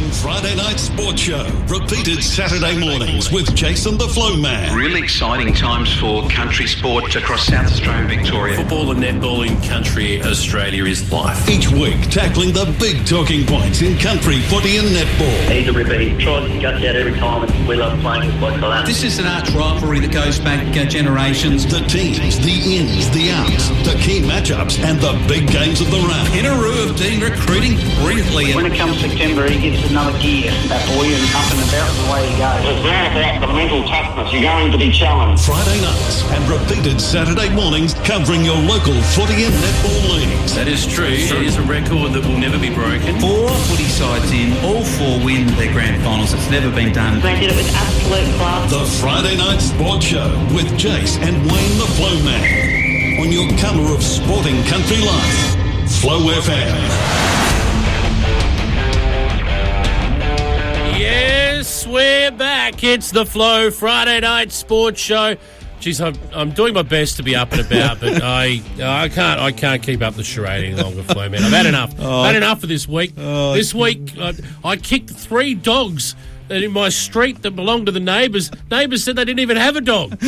FM Friday Night Sports Show. Repeated Saturday mornings with Jason the Flow Man. Really exciting times for country sport across South Australia and Victoria. Football and netball in country Australia is life. Each week tackling the big talking points in country footy and netball. AWB tries to gut out every time, and we love playing with boys like that. This is an arch rivalry that goes back generations. The teams, the ins, the outs, the key matchups and the big games of the round. Pinaroo have been recruiting brilliantly. When it comes September, he gives another gear, that boy, and up and about the way he goes. It's all about the mental toughness. You're going to be challenged. Friday nights and repeated Saturday mornings covering your local footy and netball leagues. That is true. It is a record that will never be broken. 4 footy sides in, all 4 win their grand finals. It's never been done. They did it with absolute class. The Friday Night Sports Show with Jace and Wayne the Flow Man on your colour of sporting country life. Flow FM. Yes, we're back. It's the Flow Friday Night Sports Show. Jeez, I'm doing my best to be up and about, but I can't keep up the charade any longer, Flow Man. I've had enough. I've had enough for this week. This week, I kicked 3 dogs in my street that belonged to the neighbours. Neighbours said they didn't even have a dog.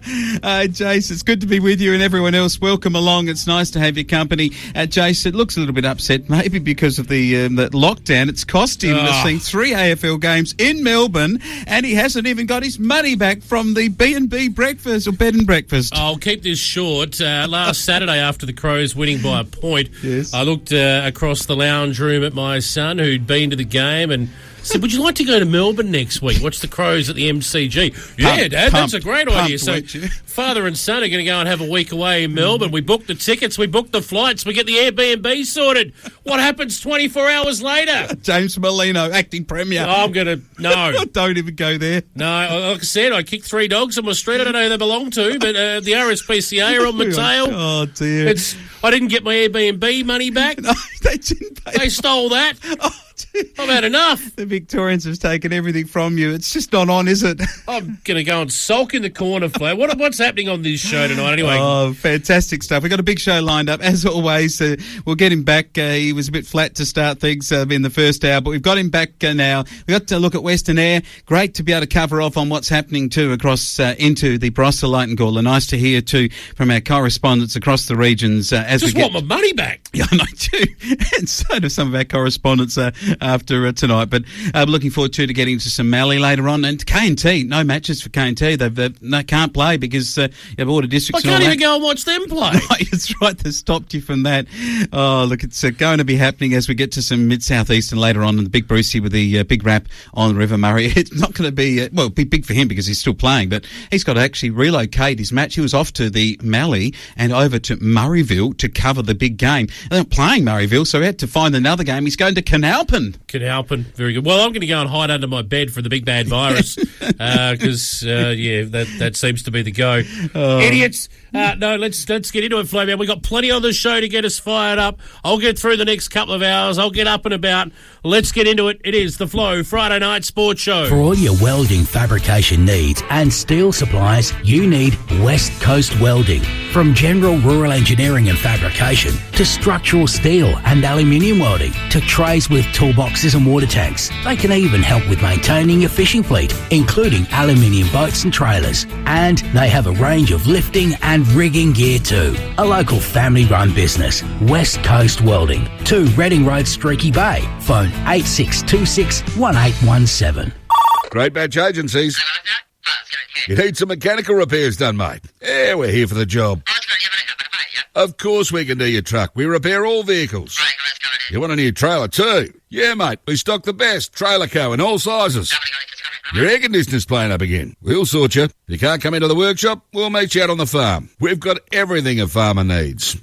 Jace, it's good to be with you and everyone else. Welcome along. It's nice to have your company. Jace, it looks a little bit upset, maybe because of the lockdown. It's cost him seeing 3 AFL games in Melbourne, and he hasn't even got his money back from the B&B breakfast or bed and breakfast. I'll keep this short. Last Saturday, after the Crows winning by a point, yes. I looked across the lounge room at my son who'd been to the game and said, would you like to go to Melbourne next week? Watch the Crows at the MCG. Yeah, Dad, that's a great idea. So father and son are going to go and have a week away in Melbourne. We booked the tickets, we booked the flights, we get the Airbnb sorted. What happens 24 hours later? James Molino, acting premier. I'm going to, no. Don't even go there. No, like I said, I kicked 3 dogs on my street. I don't know who they belong to, but the RSPCA are on my tail. Oh, dear. I didn't get my Airbnb money back. No, they didn't pay. They stole that. Oh, I've had enough. The Victorians have taken everything from you. It's just not on, is it? I'm going to go and sulk in the corner, Flo. What's happening on this show tonight anyway? Oh, fantastic stuff. We've got a big show lined up. As always, we'll get him back. He was a bit flat to start things in the first hour, but we've got him back now. We've got to look at Western Air. Great to be able to cover off on what's happening too across into the Barossa Light and Gawler. Nice to hear too from our correspondents across the regions. Want my money back. Yeah, I know too. And so do some of our correspondents after tonight. But we're looking forward to getting into some Mallee later on. And K&T, no matches for K&T. They can't play because they've ordered districts. I can't even go and watch them play. Right, that's right. They stopped you from that. Oh, look, it's going to be happening as we get to some mid-southeastern later on in the big Brucey with the big rap on the River Murray. It's not going to be, it'll be big for him because he's still playing, but he's got to actually relocate his match. He was off to the Mallee and over to Murrayville to cover the big game. They're not playing Murrayville, so he had to find another game. He's going to Canalpin. Canalpin, very good. Well, I'm going to go and hide under my bed for the big bad virus because, that seems to be the go. Idiots. No, let's get into it, Flo, man. We've got plenty on the show to get us fired up. I'll get through the next couple of hours. I'll get up and about. Let's get into it. It is the Flow Friday Night Sports Show. For all your welding fabrication needs and steel supplies, you need West Coast Welding. From general rural engineering and fabrication to structural steel and aluminium welding to trays with toolboxes and water tanks. They can even help with maintaining your fishing fleet, including aluminium boats and trailers. And they have a range of lifting and rigging gear too. A local family-run business, West Coast Welding, 2 Reading Road, Streaky Bay. Phone 8626 1817. Great Batch Agencies. You need some mechanical repairs done, mate? Yeah, we're here for the job. Of course we can do your truck. We repair all vehicles. You want a new trailer too? Yeah, mate. We stock the best trailer co in all sizes. Your air conditioner's playing up again. We'll sort you. If you can't come into the workshop, we'll meet you out on the farm. We've got everything a farmer needs.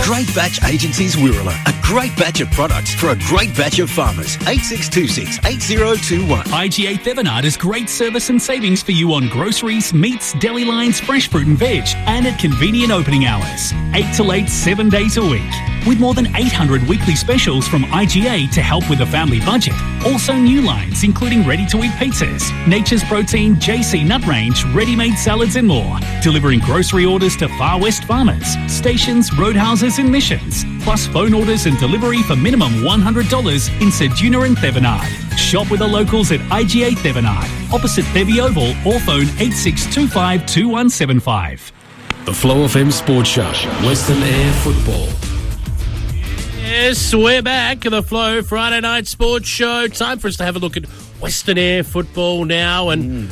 Great Batch Agencies Wirralur. A great batch of products for a great batch of farmers. 8626 8021. IGA Thevenard is great service and savings for you on groceries, meats, deli lines, fresh fruit and veg, and at convenient opening hours. 8 till 8, 7 days a week. with more than 800 weekly specials from IGA to help with the family budget. Also new lines including ready-to-eat pizzas, Nature's Protein JC Nut Range, ready-made salads and more. Delivering grocery orders to Far West farmers, stations, roadhouses and missions. Plus phone orders and delivery for minimum $100 in Ceduna and Thevenard. Shop with the locals at IGA Thevenard, opposite Thevy Oval, or phone 8625 2175. The Flow FM Sports Show, Western Air Football. Yes, we're back at the Flow Friday Night Sports Show. Time for us to have a look at Western Air Football now. And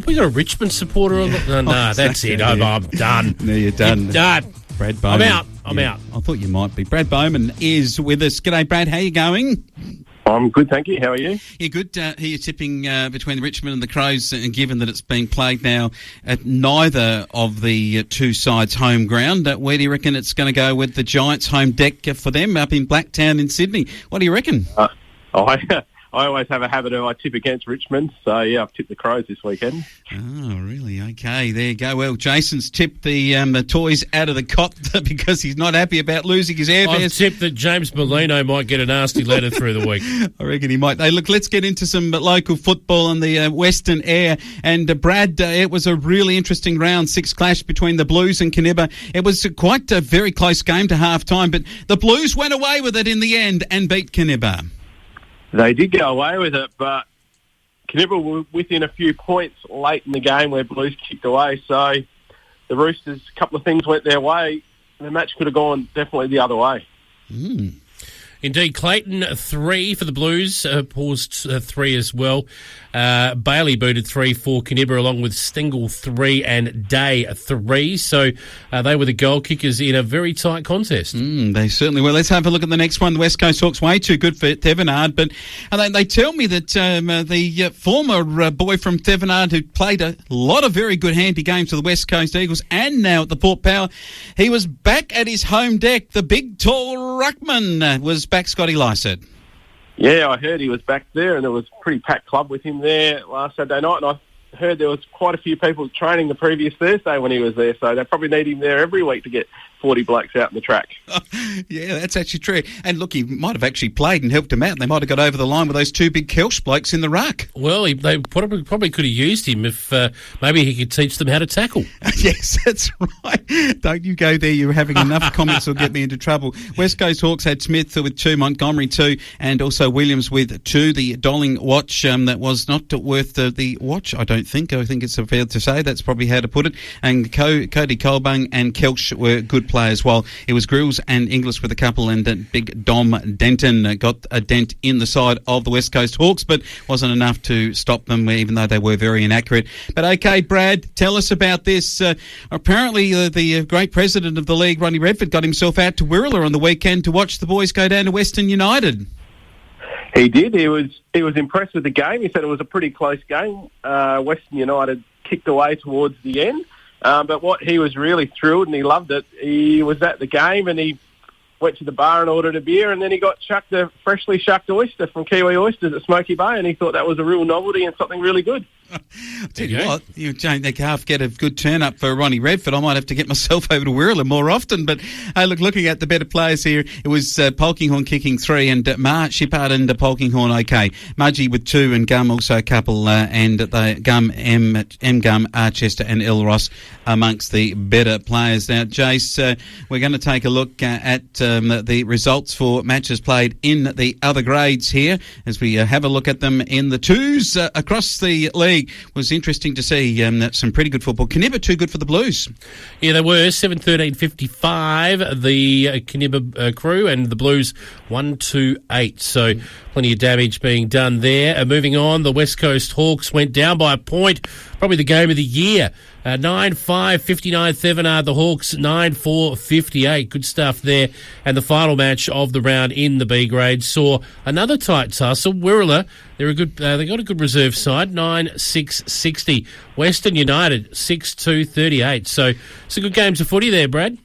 we got a Richmond supporter on the... No, that's it. I'm done. No, you're done. You're done. Brad Bowman. I'm out. I thought you might be. Brad Bowman is with us. G'day, Brad. How you going? I'm good, thank you. How are you? Yeah, good. Here you're tipping between Richmond and the Crows, and given that it's being played now at neither of the two sides' home ground, where do you reckon it's going to go with the Giants' home deck for them up in Blacktown in Sydney? What do you reckon? I always have a habit of I tip against Richmond, so yeah, I've tipped the Crows this weekend. Oh, really? Okay, there you go. Well, Jason's tipped the toys out of the cot because he's not happy about losing his airfares. I've tipped that James Molino might get a nasty letter through the week. I reckon he might. Hey, look, let's get into some local football on the Western Air. And Brad, it was a really interesting round 6 clash between the Blues and Kinniba. It was quite a very close game to half-time, but the Blues went away with it in the end and beat Kinniba. They did go away with it, but Kinniba were within a few points late in the game where Blues kicked away. So the Roosters, a couple of things went their way. The match could have gone definitely the other way. Indeed, Clayton 3 for the Blues, paused 3 as well. Bailey booted 3 for Kinniba, along with Stengel 3 and Day 3. So they were the goal kickers in a very tight contest. They certainly were. Let's have a look at the next one. The West Coast Hawks, way too good for Thevenard. But they tell me that the former boy from Thevenard who played a lot of very good handy games for the West Coast Eagles and now at the Port Power, he was back at his home deck. The big, tall ruckman was back, Scotty Lycett. Yeah, I heard he was back there, and there was a pretty packed club with him there last Saturday night, and I heard there was quite a few people training the previous Thursday when he was there, so they probably need him there every week to get 40 blokes out in the track. Yeah, that's actually true. And look, he might have actually played and helped him out. They might have got over the line with those two big Kelch blokes in the ruck. Well, they probably could have used him if maybe he could teach them how to tackle. Yes, that's right. Don't you go there. You're having enough comments will get me into trouble. West Coast Hawks had Smith with 2, Montgomery 2, and also Williams with 2. The Dolling watch that was not worth the watch, I don't think. I think it's fair to say that's probably how to put it. And Cody Colbung and Kelch were good players, while it was Grills and Inglis with a couple, and big Dom Denton got a dent in the side of the West Coast Hawks, but wasn't enough to stop them, even though they were very inaccurate. But okay, Brad, tell us about this. Apparently the great president of the league, Ronnie Redford, got himself out to Wirralur on the weekend to watch the boys go down to Western United. He did. He was impressed with the game. He said it was a pretty close game. Western United kicked away towards the end. But what he was really thrilled, and he loved it, he was at the game and he went to the bar and ordered a beer, and then he got chucked a freshly shucked oyster from Kiwi Oysters at Smoky Bay, and he thought that was a real novelty and something really good. I'll tell you what, you Jane, they can't get a good turn up for Ronnie Redford. I might have to get myself over to Wirralur more often. But hey, looking at the better players here, it was Polkinghorn kicking 3, and Shippard and Polkinghorn okay. Mudgee with 2, and Gum also a couple, and the Gum, M Gum, Archester and El Ross amongst the better players. Now, Jace, we're going to take a look at the results for matches played in the other grades here as we have a look at them in the 2s across the league. Was interesting to see some pretty good football. Kinniba too good for the Blues. Yeah, they were 7-13-55, the Kinniba crew, and the Blues 1-2-8. So plenty of damage being done there. Moving on, the West Coast Hawks went down by a point, probably the game of the year. 9-5-59 Thevenard, the Hawks 9-4-58. Good stuff there. And the final match of the round in the B grade saw another tight tussle. Wirralur, they're a good. They got a good reserve side. 9-6-60. Western United 6-2-38. So some good games of footy there, Brad.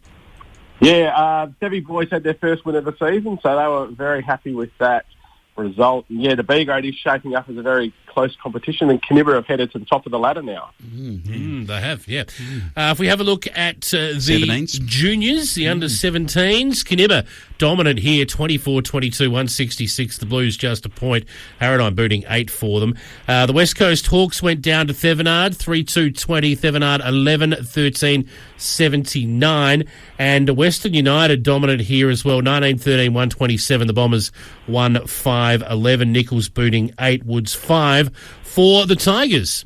Yeah, Debbie boys had their first win of the season, so they were very happy with that. result. And yeah, the B grade is shaping up as a very close competition, and Canberra have headed to the top of the ladder now. They have, yeah. If we have a look at the 17s. juniors, the under-17s, Canberra dominant here, 24-22, 166. The Blues just a point. Harradine booting 8 for them. The West Coast Hawks went down to Thevenard, 3-2-20. Thevenard 11-13, 79. And Western United dominant here as well, 19-13, 127. The Bombers 1-5-11. Nichols booting 8, Woods 5 for the Tigers.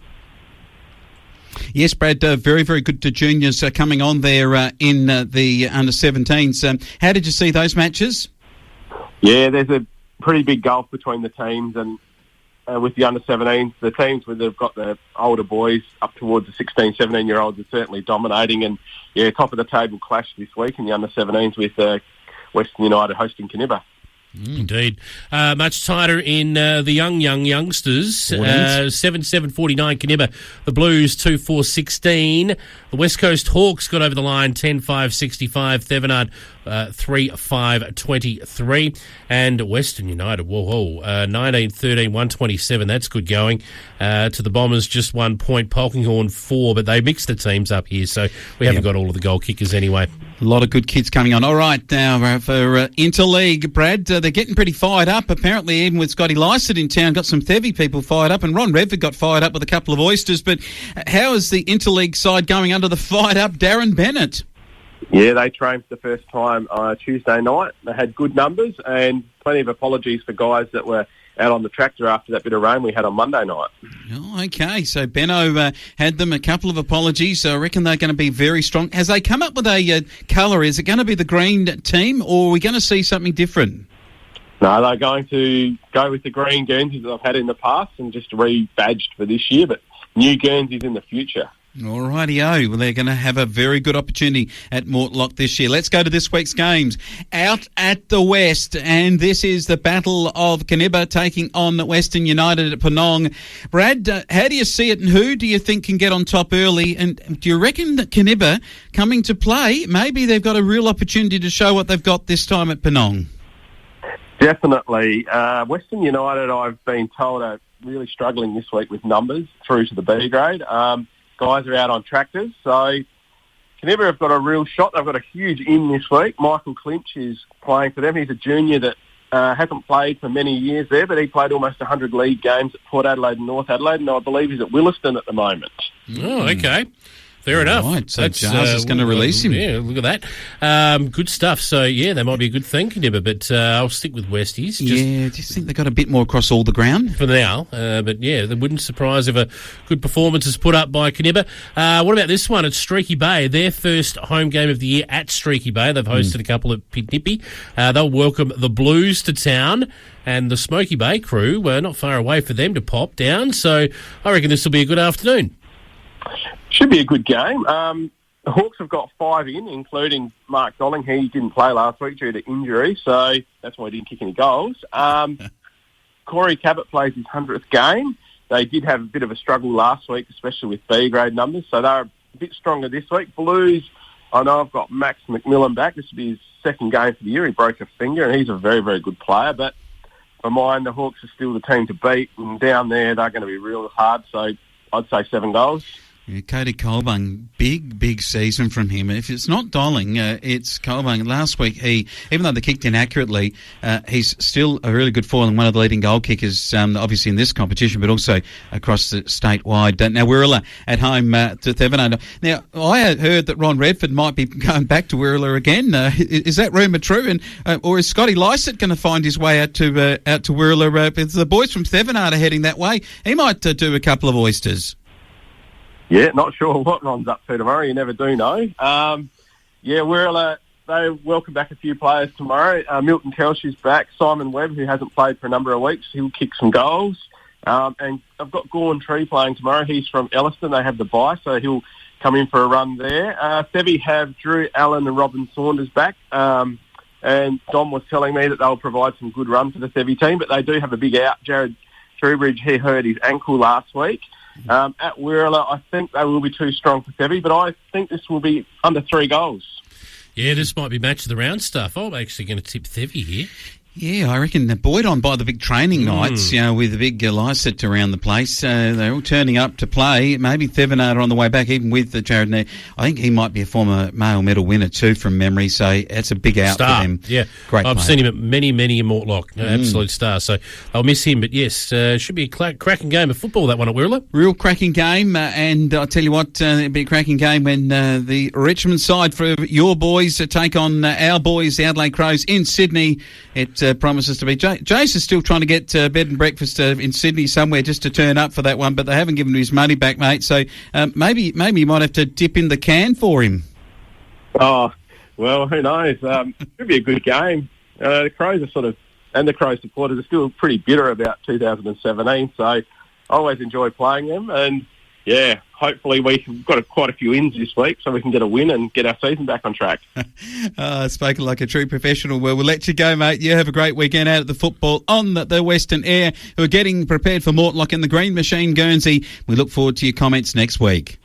Yes, Brad, very, very good to juniors coming on there in the under-17s. How did you see those matches? Yeah, there's a pretty big gulf between the teams, and with the under-17s, the teams where they've got the older boys up towards the 16, 17-year-olds are certainly dominating, and yeah, top of the table clash this week in the under-17s with Western United hosting Canberra. Indeed. Much tighter in the youngsters. 7-7-49 Canberra. The Blues 2-4-16. The West Coast Hawks got over the line 10-5-65. Thevenard 3-5-23. And Western United, 19-13, 127. That's good going. To the Bombers, just 1 point. Polkinghorne 4, but they mixed the teams up here, so we haven't got all of the goal kickers anyway. A lot of good kids coming on. All right, now for Interleague, Brad, they're getting pretty fired up. Apparently, even with Scotty Lycett in town, got some Thevy people fired up, and Ron Redford got fired up with a couple of oysters. But how is the Interleague side going under the fired-up Darren Bennett? Yeah, they trained for the first time Tuesday night. They had good numbers and plenty of apologies for guys that were out on the tractor after that bit of rain we had on Monday night. Oh, okay, so Benno had them a couple of apologies. So I reckon they're going to be very strong. Has they come up with a colour? Is it going to be the green team, or are we going to see something different? No, they're going to go with the green Guernseys that I've had in the past and just rebadged for this year, but new Guernseys in the future. All righty-o. Well, they're going to have a very good opportunity at Mortlock this year. Let's go to this week's games. Out at the West, and this is the Battle of Canberra taking on Western United at Penong. Brad, how do you see it, and who do you think can get on top early? And do you reckon that Canberra coming to play, maybe they've got a real opportunity to show what they've got this time at Penong? Definitely. Western United, I've been told, are really struggling this week with numbers through to the B grade. Guys are out on tractors, so Canberra have got a real shot. They've got a huge in this week. Michael Clinch is playing for them. He's a junior that hasn't played for many years there, but he played almost 100 league games at Port Adelaide and North Adelaide, and I believe he's at Williston at the moment. Oh, okay. Fair enough. Right, so Jars is going to release him. Yeah, look at that. Good stuff. So, yeah, that might be a good thing, Canberra, but I'll stick with Westies. Yeah, do you think they've got a bit more across all the ground? For now, but yeah, that wouldn't surprise if a good performance is put up by Canberra. What about this one? It's Streaky Bay, their first home game of the year at Streaky Bay. They've hosted a couple at Pitnippy. They'll welcome the Blues to town, and the Smoky Bay crew were not far away for them to pop down, so I reckon this will be a good afternoon. Should be a good game. The Hawks have got 5 in, including Mark Dolling. He didn't play last week due to injury, so that's why he didn't kick any goals. Corey Cabot plays his 100th game. They did have a bit of a struggle last week, especially with B-grade numbers, so they're a bit stronger this week. Blues, I know I've got Max McMillan back. This will be his second game for the year. He broke a finger, and he's a very, very good player, but for mine, the Hawks are still the team to beat, and down there they're going to be real hard, so I'd say 7 goals. Yeah, Cody Colbung, big season from him. If it's not Dolling, it's Colbung. Last week, even though they kicked in accurately, he's still a really good foil and one of the leading goal kickers, obviously in this competition, but also across the statewide. Now, Wirrallah at home to Thevenard. Now, I had heard that Ron Redford might be going back to Wirrallah again. Is that rumour true? And or is Scotty Lycett going to find his way out to Wirrallah? If the boys from Thevenard are heading that way, he might do a couple of oysters. Yeah, not sure what Ron's up to tomorrow. You never do know. Wirrallah, they welcome back a few players tomorrow. Milton Kelsh's back. Simon Webb, who hasn't played for a number of weeks, he'll kick some goals. And I've got Gorn Tree playing tomorrow. He's from Elliston. They have the bye, so he'll come in for a run there. Thevy have Drew Allen and Robin Saunders back. And Dom was telling me that they'll provide some good run for the Thevy team, but they do have a big out. Jared Truebridge, he hurt his ankle last week. At Wirrallah, I think they will be too strong for Thevy, but I think this will be under 3 goals. Yeah, this might be match of the round stuff. I'm actually going to tip Thevy here. Yeah, I reckon they're buoyed on by the big training nights, with the big lights set around the place. They're all turning up to play. Maybe Thevenard on the way back, even with Jared Nair. I think he might be a former male medal winner too from memory, so that's a big out star. for them. Yeah, great I've player. seen him at many in Mortlock. Absolute star. So I'll miss him, but yes, should be a cracking game of football, that one at Wirraloo. Real cracking game, and I'll tell you what, it'll be a cracking game when the Richmond side for your boys take on our boys, the Adelaide Crows, in Sydney. It promises to be. Jace is still trying to get bed and breakfast in Sydney somewhere just to turn up for that one, but they haven't given him his money back, mate. So maybe you might have to dip in the can for him. Oh, well, who knows? It'll be a good game. The Crows are and the Crows supporters are still pretty bitter about 2017, so I always enjoy playing them. And, yeah, hopefully we've got quite a few wins this week so we can get a win and get our season back on track. Spoken like a true professional. Well, we'll let you go, mate. You have a great weekend out at the football on the Western Air, who are getting prepared for Mortlock and the Green Machine Guernsey. We look forward to your comments next week.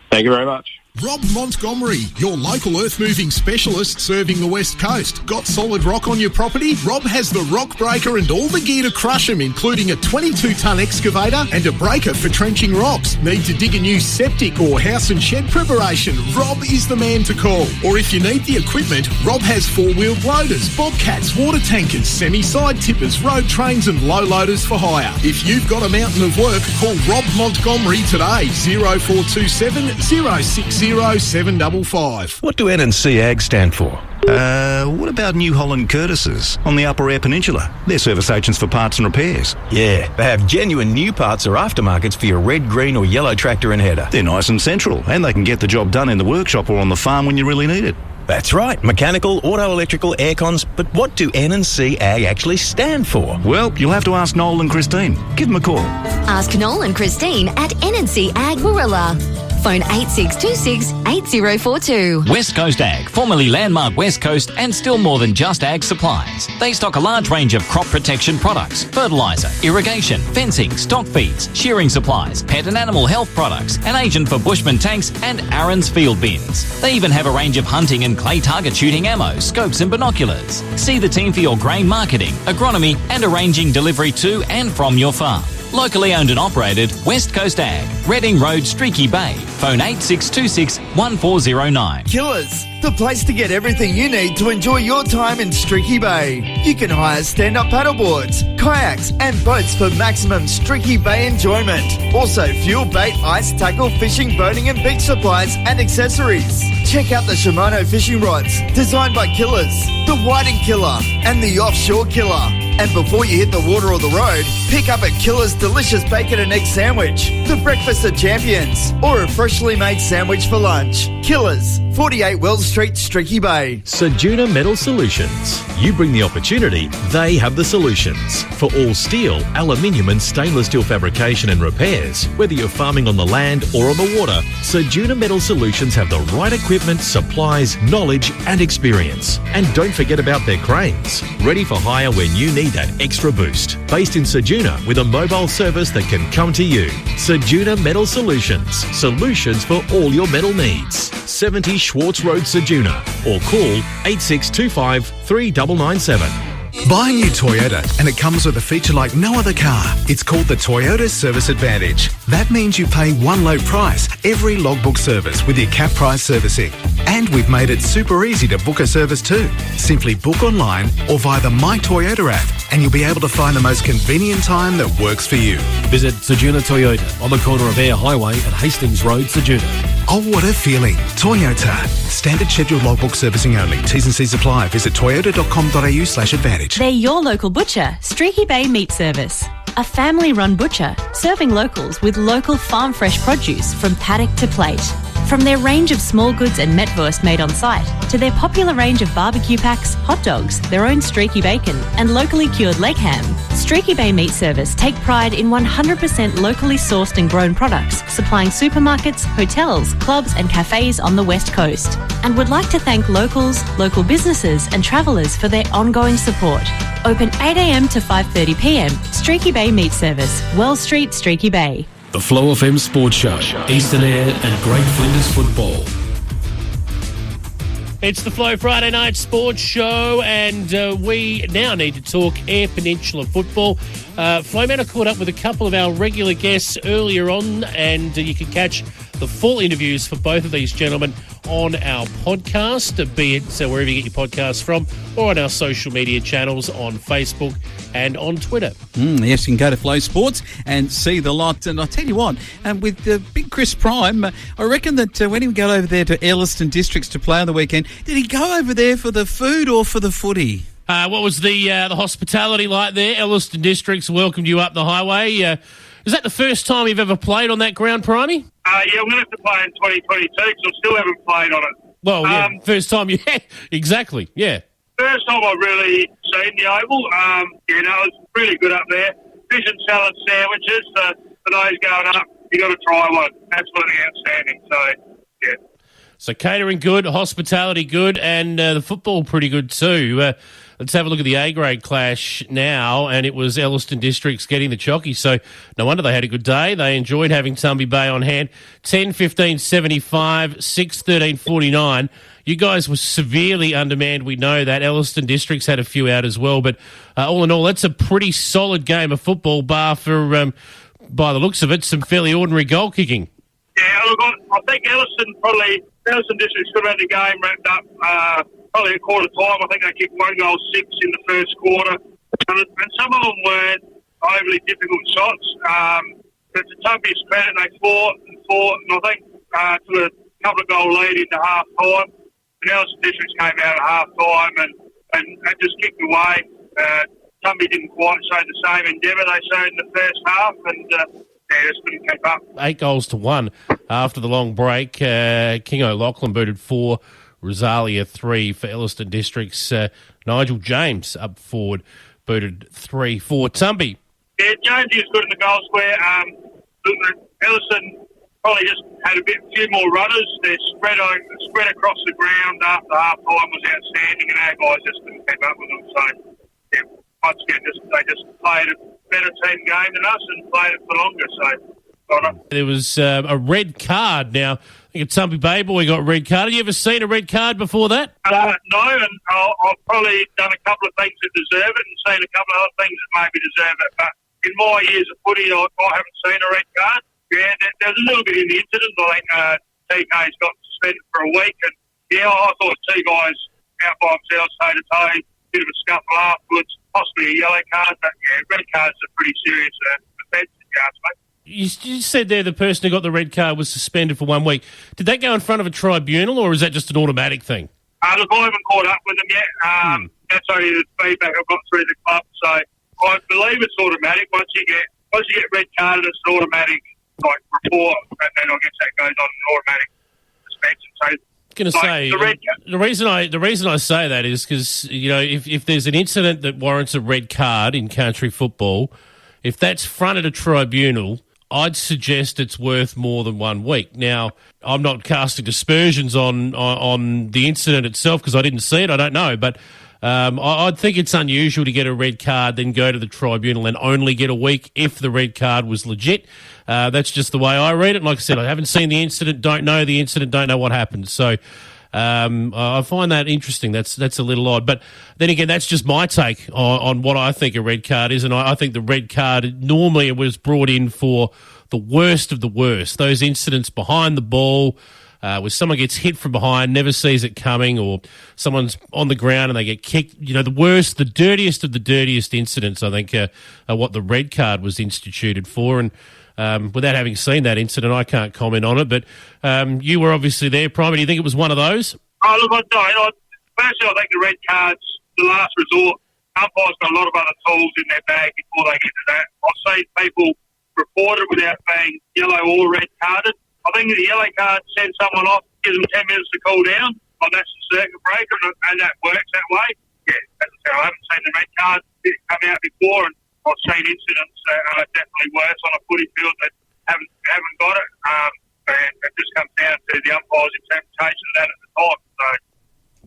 Thank you very much. Rob Montgomery, your local earth-moving specialist serving the West Coast. Got solid rock on your property? Rob has the rock breaker and all the gear to crush them, including a 22-tonne excavator and a breaker for trenching rocks. Need to dig a new septic or house and shed preparation? Rob is the man to call. Or if you need the equipment, Rob has four-wheeled loaders, bobcats, water tankers, semi-side tippers, road trains and low loaders for hire. If you've got a mountain of work, call Rob Montgomery today, 0427 060 755. What do N&C Ag stand for? What about New Holland Curtis's on the Upper Air Peninsula? They're service agents for parts and repairs. Yeah, they have genuine new parts or aftermarkets for your red, green or yellow tractor and header. They're nice and central, and they can get the job done in the workshop or on the farm when you really need it. That's right, mechanical, auto, electrical, aircons, but what do N&C Ag actually stand for? Well, you'll have to ask Noel and Christine. Give them a call. Ask Noel and Christine at N&C Ag Wirraloo. Phone 8626 8042. West Coast Ag, formerly Landmark West Coast, and still more than just ag supplies. They stock a large range of crop protection products, fertiliser, irrigation, fencing, stock feeds, shearing supplies, pet and animal health products, an agent for Bushman tanks and Aaron's field bins. They even have a range of hunting and clay target shooting ammo, scopes and binoculars. See the team for your grain marketing, agronomy and arranging delivery to and from your farm. Locally owned and operated, West Coast Ag, Redding Road, Streaky Bay. Phone 8626 1409. Killers, the place to get everything you need to enjoy your time in Streaky Bay. You can hire stand-up paddleboards, kayaks and boats for maximum Streaky Bay enjoyment. Also fuel, bait, ice, tackle, fishing, boating and beach supplies and accessories. Check out the Shimano fishing rods, designed by Killers, the Whiting Killer and the Offshore Killer. And before you hit the water or the road, pick up a Killer's delicious bacon and egg sandwich, the Breakfast of Champions, or a freshly made sandwich for lunch. Killers, 48 Wells Street, Streaky Bay. Sejuna Metal Solutions. You bring the opportunity, they have the solutions. For all steel, aluminium and stainless steel fabrication and repairs, whether you're farming on the land or on the water, Sejuna Metal Solutions have the right equipment, supplies, knowledge and experience. And don't forget about their cranes. Ready for hire when you need that extra boost. Based in Sejuna with a mobile service that can come to you. Sejuna Metal Solutions. Solutions for all your metal needs. 70 Schwartz Road, Sejuna. Or call 8625 3997. Buy a new Toyota and it comes with a feature like no other car. It's called the Toyota Service Advantage. That means you pay one low price every logbook service with your cap price servicing. And we've made it super easy to book a service too. Simply book online or via the My Toyota app and you'll be able to find the most convenient time that works for you. Visit Sejuna Toyota on the corner of Air Highway and Hastings Road, Sejuna. Oh, what a feeling. Toyota. Standard scheduled logbook servicing only. T's and C's apply. Visit toyota.com.au/advantage. They're your local butcher, Streaky Bay Meat Service. A family-run butcher serving locals with local farm fresh produce from paddock to plate. From their range of small goods and metwurst made on site to their popular range of barbecue packs, hot dogs, their own streaky bacon and locally cured leg ham, Streaky Bay Meat Service take pride in 100% locally sourced and grown products, supplying supermarkets, hotels, clubs and cafes on the West Coast, and would like to thank locals, local businesses and travellers for their ongoing support. Open 8 a.m. to 5:30 p.m. Streaky Bay Meat Service, Wells Street, Streaky Bay. The Flow FM Sports Show, Eastern Air and Great Flinders Football. It's the Flow Friday Night Sports Show, and we now need to talk Eyre Peninsula football. Flowman, I caught up with a couple of our regular guests earlier on, and you can catch the full interviews for both of these gentlemen on our podcast, be it wherever you get your podcasts from, or on our social media channels on Facebook and on Twitter. Yes, you can go to Flow Sports and see the lot. And I'll tell you what, with Big Chris Prime, I reckon that when he got over there to Elliston Districts to play on the weekend, did he go over there for the food or for the footy? What was the hospitality like there? Elliston Districts welcomed you up the highway. Is that the first time you've ever played on that ground, Primey? Yeah, we're going to have to play in 2022 because I still haven't played on it. Well, yeah, first time, yeah, exactly, yeah. First time I've really seen the Oval. It's really good up there. Fish and salad sandwiches for those going up. You got to try one. Absolutely outstanding. So, yeah. So catering good, hospitality good, and the football pretty good too. Let's have a look at the A-grade clash now, and it was Elliston Districts getting the chocky, so no wonder they had a good day. They enjoyed having Tumby Bay on hand. 10-15-75, 6-13-49. You guys were severely undermanned, we know that. Elliston Districts had a few out as well, but all in all, that's a pretty solid game of football, bar for, by the looks of it, some fairly ordinary goal kicking. Yeah, look, I think Elliston Districts could have had the game wrapped up probably a quarter time. I think they kicked 1 goal 6 in the first quarter. And some of them weren't overly difficult shots. But to Tubby's credit, they fought, and I think to a couple of goal lead into half time. The Elliston Districts came out at half time and just kicked away. Tubby didn't quite show the same endeavour they showed in the first half, and just couldn't keep up. 8-1 after the long break. King O'Loughlin booted 4. Rosalia 3 for Elliston Districts. Nigel James up forward, booted 3 for Tumby. Yeah, James is good in the goal square. Elliston probably just had a few more runners. Their spread across the ground after half time was outstanding, and our guys just couldn't keep up with them. So, yeah, once again, they just played a better team game than us and played it for longer. So, there was a red card. Now, I think a Tumby Bay boy got a red card. Have you ever seen a red card before that? No, and I've probably done a couple of things that deserve it and seen a couple of other things that maybe deserve it. But in my years of footy, I haven't seen a red card. Yeah, there was a little bit in the incident. I think TK's got suspended for a week. And, yeah, I thought 2 guys out by themselves, toe-to-toe, bit of a scuffle afterwards, possibly a yellow card. But, yeah, red cards are pretty serious offence, if you ask me. You said there the person who got the red card was suspended for 1 week. Did that go in front of a tribunal, or is that just an automatic thing? Look, I haven't caught up with them yet. That's only the feedback I've got through the club. So I believe it's automatic. Once you get red carded, it's an automatic report, and then I guess that goes on an automatic suspension. So going to say the reason I say that is because if there's an incident that warrants a red card in country football, if that's fronted a tribunal, I'd suggest it's worth more than 1 week. Now, I'm not casting aspersions on the incident itself because I didn't see it. I don't know. But I think it's unusual to get a red card, then go to the tribunal and only get a week if the red card was legit. That's just the way I read it. Like I said, I haven't seen the incident, don't know the incident, don't know what happened. So I find that interesting. That's a little odd. But then again, that's just my take on what I think a red card is. And I think the red card, normally it was brought in for the worst of the worst. Those incidents behind the ball, where someone gets hit from behind, never sees it coming, or someone's on the ground and they get kicked. The worst, the dirtiest of the dirtiest incidents, I think, are what the red card was instituted for. And without having seen that incident, I can't comment on it. But you were obviously there, Prime. Do you think it was one of those? Oh, look, I don't. Personally, I think the red card's the last resort. Umpires got a lot of other tools in their bag before they get to that. I've seen people report it without being yellow or red carded. I think the yellow card sends someone off, gives them 10 minutes to cool down. That's the circuit breaker, and that works that way. Yeah, as I say, I haven't seen the red card come out before, and I've seen incidents definitely worse on a footy field that haven't got it. And it just comes down to the umpire's interpretation of that at the time. So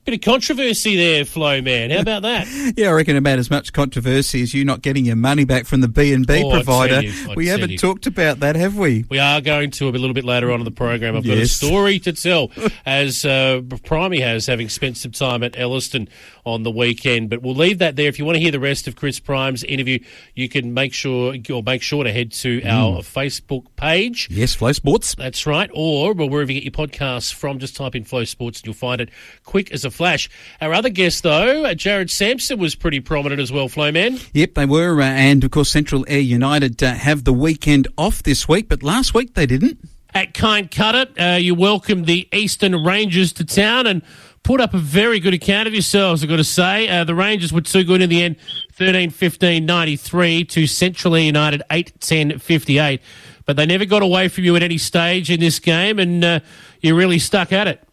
Bit of controversy there, Flo, man. How about that? Yeah, I reckon about as much controversy as you not getting your money back from the B&B provider. We haven't talked about that, have we? We are going to a little bit later on in the program. I've got a story to tell, as Primey has, having spent some time at Elliston on the weekend. But we'll leave that there. If you want to hear the rest of Chris Prime's interview, you can make sure to head to our Facebook page. Yes, Flow Sports. That's right. Or wherever you get your podcasts from, just type in Flow Sports and you'll find it quick as a flash. Our other guest, though, Jared Sampson, was pretty prominent as well, Flo, man. Yep, they were. And, of course, Central Air United have the weekend off this week, but last week they didn't. At Kind Cutter, you welcomed the Eastern Rangers to town and put up a very good account of yourselves, I've got to say. The Rangers were too good in the end, 13-15-93 to Central Air United 8-10-58. But they never got away from you at any stage in this game, and you really stuck at it.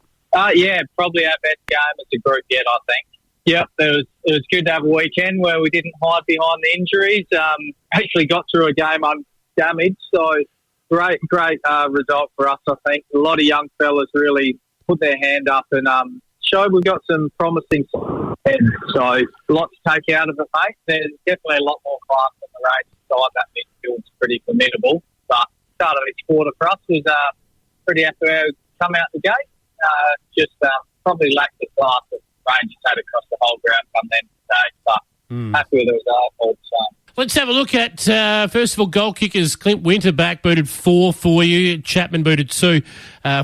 Yeah, probably our best game as a group yet, I think. Yep, it was good to have a weekend where we didn't hide behind the injuries. Actually got through a game undamaged, so great result for us, I think. A lot of young fellas really put their hand up and showed we've got some promising signs. So a lot to take out of it, mate. There's definitely a lot more class on the Rangers side. That midfield's pretty formidable. But start of each quarter for us was pretty happy how we come out the gate. Just probably lacked the class that Rangers had across the whole ground come then today. But happy with the result all the time. Let's have a look at, first of all, goal kickers. Clint Winterback booted 4 for you. Chapman booted 2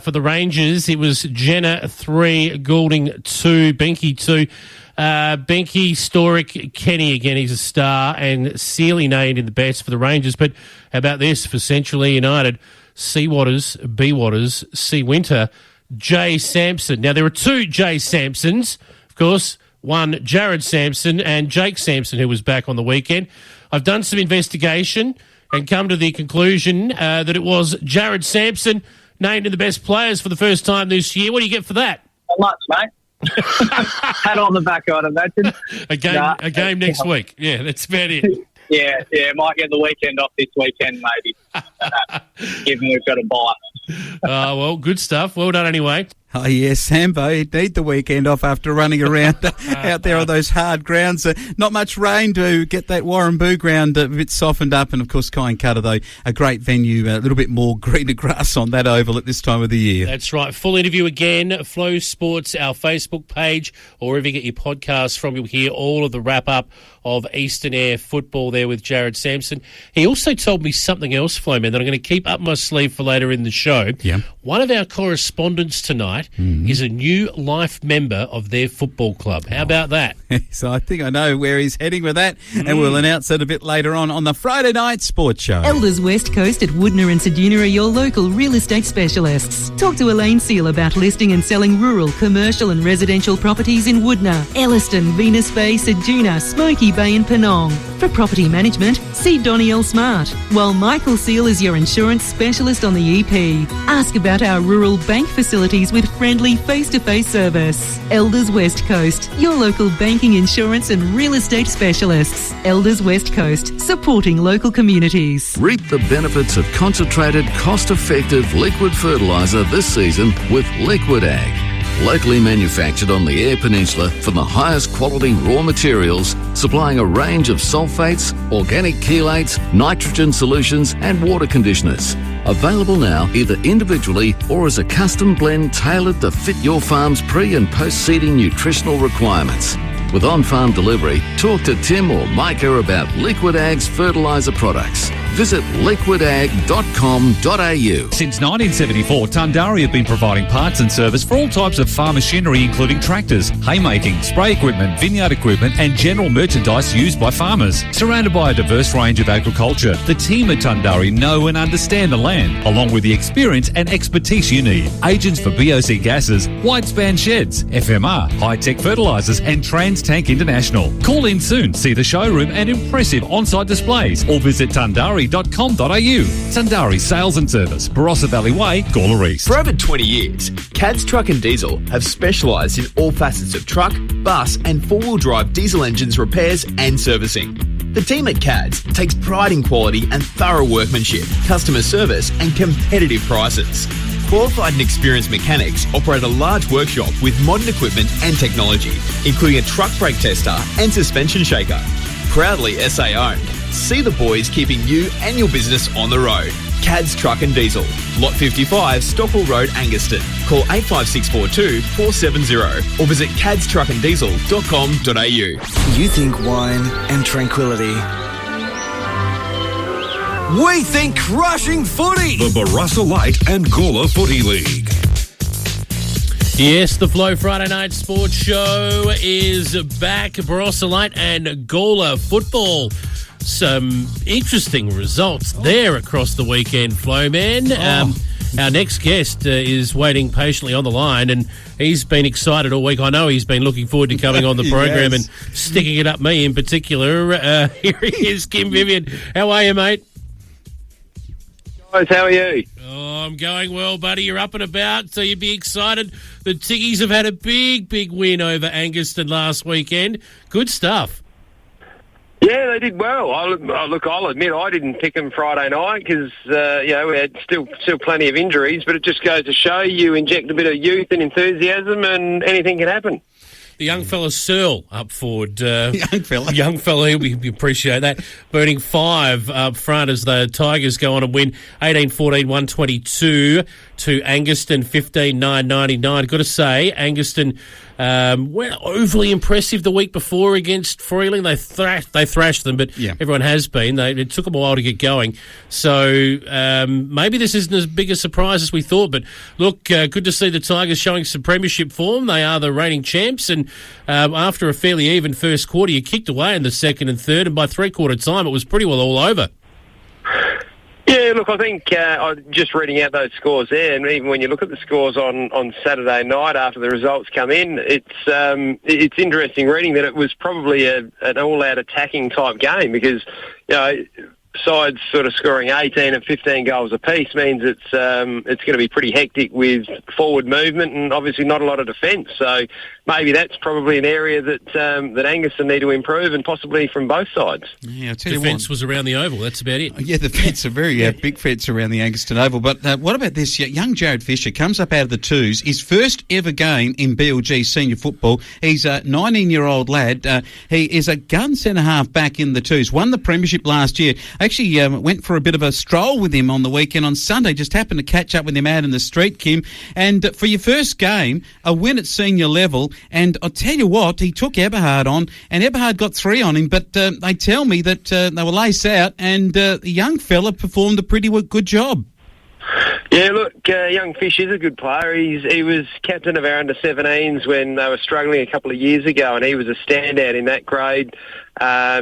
for the Rangers. It was Jenner 3, Goulding 2, Benke 2. Benke, Storick, Kenny again, he's a star, and Sealy named in the best for the Rangers. But how about this for Central Air United? C. Waters, B. Waters, C. Winter, J. Sampson. Now, there are 2 J. Sampsons, of course. One, Jared Sampson and Jake Sampson, who was back on the weekend. I've done some investigation and come to the conclusion that it was Jared Sampson named in the best players for the first time this year. What do you get for that? Not much, mate. Hat on the back, I'd imagine. A game next week. Yeah, that's about it. Yeah, might get the weekend off this weekend, maybe. Given we've got a bye. Well, good stuff. Well done anyway. Oh, yes, Sambo, he'd need the weekend off after running around out there on those hard grounds. Not much rain to get that Warramboo ground a bit softened up. And, of course, Kind Cutter, though, a great venue, a little bit more greener grass on that oval at this time of the year. That's right. Full interview again, Flow Sports, our Facebook page, or wherever you get your podcasts from. You'll hear all of the wrap-up of Eastern Air football there with Jared Sampson. He also told me something else, Flo, man, that I'm going to keep up my sleeve for later in the show. Yeah. One of our correspondents tonight is a new life member of their football club. How about that? So I think I know where he's heading with that, and we'll announce it a bit later on the Friday Night Sports Show. Elders West Coast at Woodner and Seduna are your local real estate specialists. Talk to Elaine Seal about listing and selling rural, commercial and residential properties in Woodner, Elliston, Venus Bay, Seduna, Smoky Bay and Penong. For property management, see Donnie L. Smart, while Michael Seal is your insurance specialist on the EP. Ask about our rural bank facilities with friendly face-to-face service. Elders West Coast, your local banking, insurance and real estate specialists. Elders West Coast, supporting local communities. Reap the benefits of concentrated, cost-effective liquid fertiliser this season with Liquid Ag. Locally manufactured on the Eyre Peninsula from the highest quality raw materials, supplying a range of sulfates, organic chelates, nitrogen solutions and water conditioners. Available now either individually or as a custom blend tailored to fit your farm's pre- and post-seeding nutritional requirements. With on-farm delivery, talk to Tim or Micah about Liquid Ag's fertiliser products. Visit liquidag.com.au. Since 1974, Tundari have been providing parts and service for all types of farm machinery, including tractors, haymaking, spray equipment, vineyard equipment, and general merchandise used by farmers. Surrounded by a diverse range of agriculture, the team at Tundari know and understand the land, along with the experience and expertise you need. Agents for BOC gases, wide span sheds, FMR, high-tech fertilisers, and Trans Tank International. Call in soon, see the showroom and impressive on-site displays, or visit tundari.com.au. Tundari Sales and Service, Barossa Valley Way, Gawler East. For over 20 years, Cad's Truck and Diesel have specialised in all facets of truck, bus and four-wheel drive diesel engines repairs and servicing. The team at Cad's takes pride in quality and thorough workmanship, customer service and competitive prices. Qualified and experienced mechanics operate a large workshop with modern equipment and technology, including a truck brake tester and suspension shaker. Proudly SA owned. See the boys keeping you and your business on the road. Cad's Truck and Diesel. Lot 55, Stockwell Road, Angaston. Call 85642 470 or visit cadstruckanddiesel.com.au. You think wine and tranquility. We think crushing footy. The Barossa Light and Gawler Footy League. Yes, the Flow Friday Night Sports Show is back. Barossa Light and Gawler football. Some interesting results there across the weekend, Flow Man. Our next guest is waiting patiently on the line, and he's been excited all week. I know he's been looking forward to coming on the program and sticking it up me in particular. Here he is, Kim Vivian. How are you, mate? Guys, how are you? Oh, I'm going well, buddy. You're up and about, so you'd be excited. The Tiggies have had a big, big win over Angaston last weekend. Good stuff. Yeah, they did well. I'll admit I didn't pick them Friday night because, we had still plenty of injuries, but it just goes to show you inject a bit of youth and enthusiasm and anything can happen. The young fella Searle up forward. Young fella, we appreciate that. Burning 5 up front as the Tigers go on and win 18-14, 122 to Angaston, 15-9-99. Got to say, Angaston were overly impressive the week before against Freeling. They thrashed them, but everyone has been. It took them a while to get going. So maybe this isn't as big a surprise as we thought. But look, good to see the Tigers showing some premiership form. They are the reigning champs, and after a fairly even first quarter, you kicked away in the second and third, and by three-quarter time, it was pretty well all over. Yeah, look, I think just reading out those scores there, and even when you look at the scores on Saturday night after the results come in, it's interesting reading that it was probably an all-out attacking type game because, sides sort of scoring 18 and 15 goals apiece means it's going to be pretty hectic with forward movement and obviously not a lot of defence. So maybe that's probably an area that Angaston need to improve and possibly from both sides. Yeah, I tell the you fence was around the oval. That's about it. Yeah, the fence, a very big fence around the Angaston Oval. But what about this? Young Jared Fisher comes up out of the twos. His first ever game in BLG senior football. He's a 19-year-old lad. He is a gun centre-half back in the twos. Won the premiership last year. Actually went for a bit of a stroll with him on the weekend on Sunday. Just happened to catch up with him out in the street, Kim. And for your first game, a win at senior level. And I'll tell you what, he took Eberhard on, and Eberhard got 3 on him. But they tell me that they were lace out, and the young fella performed a pretty good job. Yeah, look, young Fish is a good player. He was captain of our under-17s when they were struggling a couple of years ago, and he was a standout in that grade.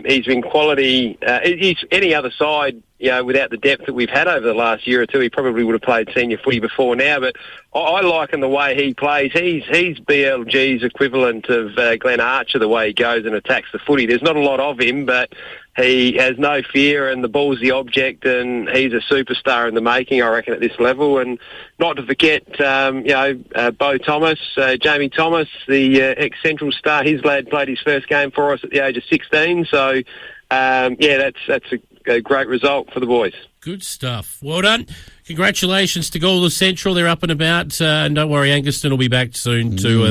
He's been quality. He's any other side, without the depth that we've had over the last year or two, he probably would have played senior footy before now. But I liken the way he plays. He's BLG's equivalent of Glenn Archer, the way he goes and attacks the footy. There's not a lot of him, but he has no fear, and the ball's the object, and he's a superstar in the making, I reckon, at this level. And not to forget, Bo Thomas, Jamie Thomas, the ex-Central star. His lad played his first game for us at the age of 16. So, that's a great result for the boys. Good stuff. Well done. Congratulations to Gawler Central. They're up and about. And don't worry, Angaston will be back soon too.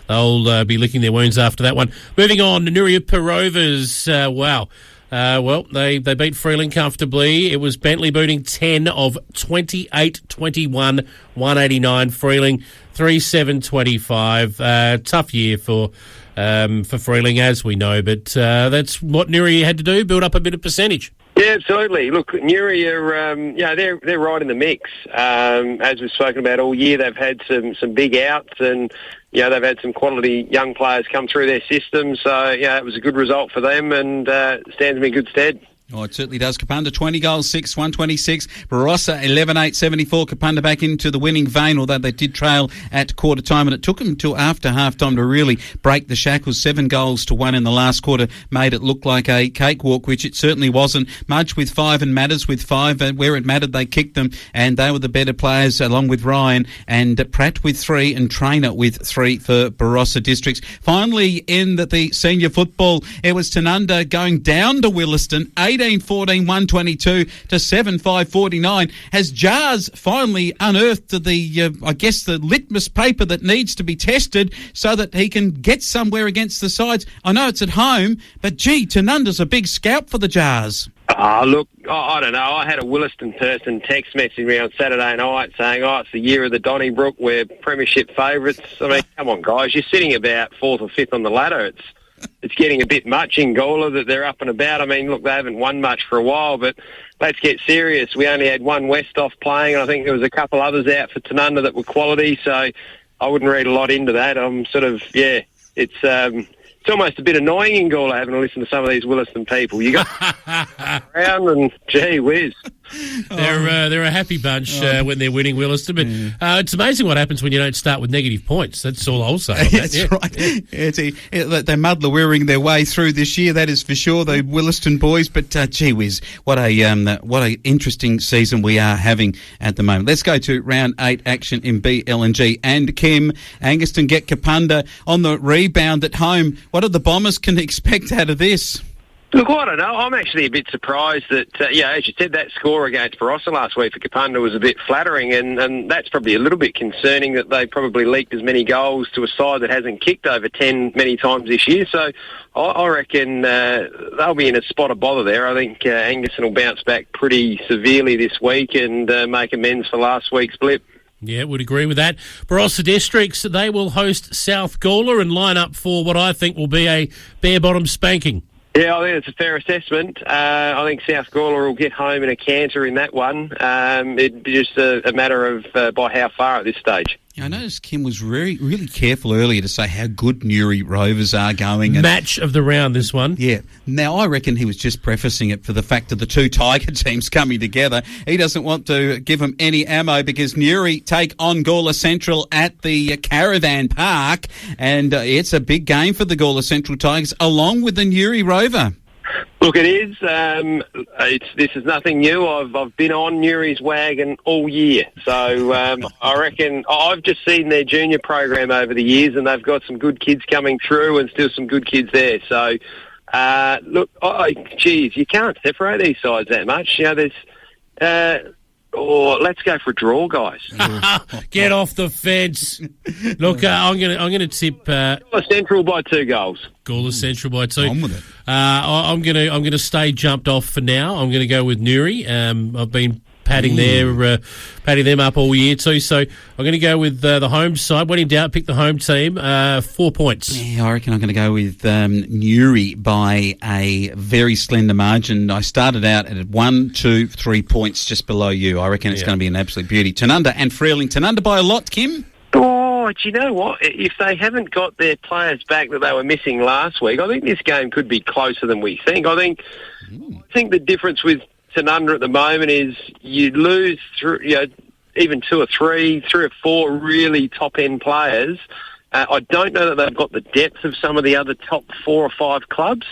They'll be licking their wounds after that one. Moving on, Nuriapur Rovers. Wow. They beat Freeling comfortably. It was Bentley booting 10 of 28-21, 189. Freeling 3-7-25. Tough year for Freeling, as we know, but that's what Nuri had to do, build up a bit of percentage. Yeah, absolutely. Look, Nuri are, they're right in the mix. As we've spoken about all year, they've had some big outs, and they've had some quality young players come through their system. So it was a good result for them, and stands them in good stead. Oh, it certainly does. Kapunda 20 goals, 6, 126. Barossa 11-8, 74. Kapunda back into the winning vein, although they did trail at quarter time, and it took them until after half time to really break the shackles. 7 goals to 1 in the last quarter made it look like a cakewalk, which it certainly wasn't. Mudge with 5 and Matters with 5, and where it mattered they kicked them, and they were the better players along with Ryan, and Pratt with 3 and Trainer with 3 for Barossa Districts. Finally, in the senior football, it was Tanunda going down to Williston, 80 18-14, 122 to 7-5-49. Has Jars finally unearthed the litmus paper that needs to be tested so that he can get somewhere against the sides? I know it's at home, but gee, Tanunda's a big scalp for the Jars. Look, I don't know. I had a Williston person text message me on Saturday night saying, it's the year of the Donnybrook. We're premiership favourites. I mean, come on, guys. You're sitting about 4th or 5th on the ladder. It's getting a bit much in Gawler that they're up and about. I mean, look, they haven't won much for a while, but let's get serious. We only had one Westhoff playing, and I think there was a couple others out for Tanunda that were quality, so I wouldn't read a lot into that. I'm it's almost a bit annoying in Gawler having to listen to some of these Williston people. You got around and gee whiz. They're a happy bunch when they're winning, Williston. But it's amazing what happens when you don't start with negative points. That's all I'll say. That's right. They're muddler-wearing their way through this year, that is for sure, the Williston boys. But gee whiz, what a interesting season we are having at the moment. Let's go to round 8 action in BLNG. And Kim, Anguston get Kapunda on the rebound at home. What are the Bombers can expect out of this? Look, I don't know. I'm actually a bit surprised that, as you said, that score against Barossa last week for Kapunda was a bit flattering, and that's probably a little bit concerning that they probably leaked as many goals to a side that hasn't kicked over 10 many times this year. So I reckon they'll be in a spot of bother there. I think Anguston will bounce back pretty severely this week and make amends for last week's blip. Yeah, would agree with that. Barossa Districts, they will host South Gawler and line up for what I think will be a bare-bottom spanking. Yeah, I think it's a fair assessment. I think South Gawler will get home in a canter in that one. It'd be just a matter of by how far at this stage. I noticed Kim was really careful earlier to say how good Newry Rovers are going. Match of the round, this one. Yeah. Now, I reckon he was just prefacing it for the fact of the two Tiger teams coming together. He doesn't want to give them any ammo because Newry take on Gawler Central at the Caravan Park, and it's a big game for the Gawler Central Tigers along with the Newry Rover. Look, it is. This is nothing new. I've been on Newry's wagon all year. So I reckon I've just seen their junior program over the years, and they've got some good kids coming through and still some good kids there. So, look, you can't separate these sides that much. You know, there's... let's go for a draw, guys. Get off the fence. Look, I'm gonna tip Gawler Central by 2 goals. Gawler Central by 2. On with it. I'm gonna stay jumped off for now. I'm gonna go with Newry. I've been patting them up all year too. So I'm going to go with the home side. When in doubt, pick the home team. 4 points. Yeah, I reckon I'm going to go with Newry by a very slender margin. I started out at 1, 2, 3 points just below you. I reckon it's going to be an absolute beauty. Tanunda and Freeling. Tanunda by a lot, Kim? Oh, do you know what? If they haven't got their players back that they were missing last week, I think this game could be closer than we think. I think the difference with Tanunda at the moment is you lose even 2 or 3 or 4 really top-end players. I don't know that they've got the depth of some of the other top 4 or 5 clubs,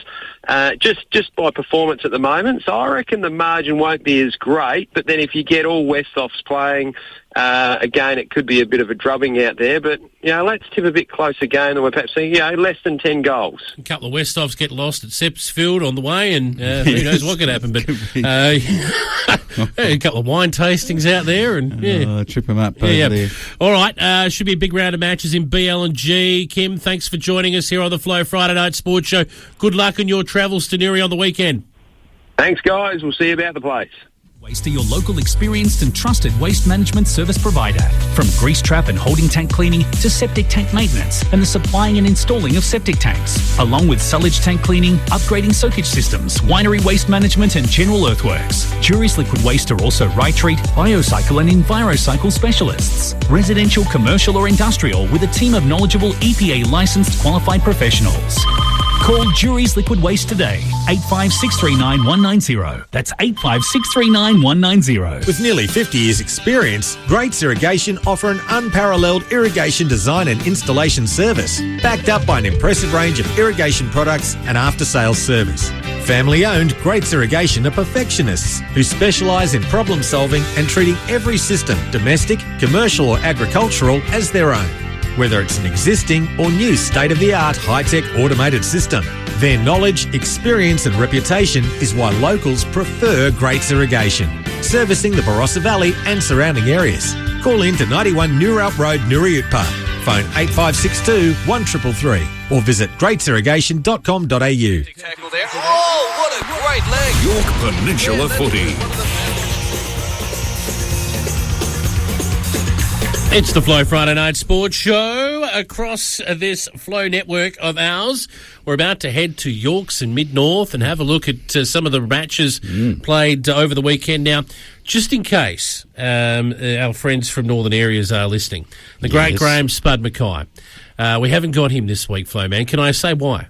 just by performance at the moment. So I reckon the margin won't be as great, but then if you get all Westhoffs playing, again, it could be a bit of a drubbing out there. But, let's tip a bit closer game than we're perhaps seeing, less than 10 goals. A couple of Westhoffs get lost at Sepsfield on the way, and who knows what could happen. But a couple of wine tastings out there. And trip them up over there. All right, should be a big round of matches in BL&G. Kim, thanks for joining us here on the Flow Friday Night Sports Show. Good luck on your travels to Newry on the weekend. Thanks, guys. We'll see you about the place. Waste to your local experienced and trusted waste management service provider. From grease trap and holding tank cleaning to septic tank maintenance and the supplying and installing of septic tanks, along with sullage tank cleaning, upgrading soakage systems, winery waste management and general earthworks. Jury's Liquid Waste are also Rytreat, Biocycle and Envirocycle specialists. Residential, commercial or industrial with a team of knowledgeable EPA licensed qualified professionals. Call Jury's Liquid Waste today, 85639190. 190. That's 85639190. With nearly 50 years' experience, Graetz Irrigation offer an unparalleled irrigation design and installation service, backed up by an impressive range of irrigation products and after-sales service. Family-owned, Graetz Irrigation are perfectionists who specialise in problem-solving and treating every system, domestic, commercial or agricultural, as their own. whether it's an existing or new state-of-the-art high-tech automated system. Their knowledge, experience and reputation is why locals prefer Graetz Irrigation, servicing the Barossa Valley and surrounding areas. Call in to 91 Newralp Road, Nuriutpa. Phone 8562 1333 or visit greatsirrigation.com.au. Tackle there. Oh, what a great leg. York Peninsula Footy. It's the Flow Friday Night Sports Show across this Flow network of ours. We're about to head to Yorks and Mid-North and have a look at some of the matches played over the weekend. Now, just in case our friends from northern areas are listening, the great Graham Spud Mackay. We haven't got him this week, Flo, man. Can I say why?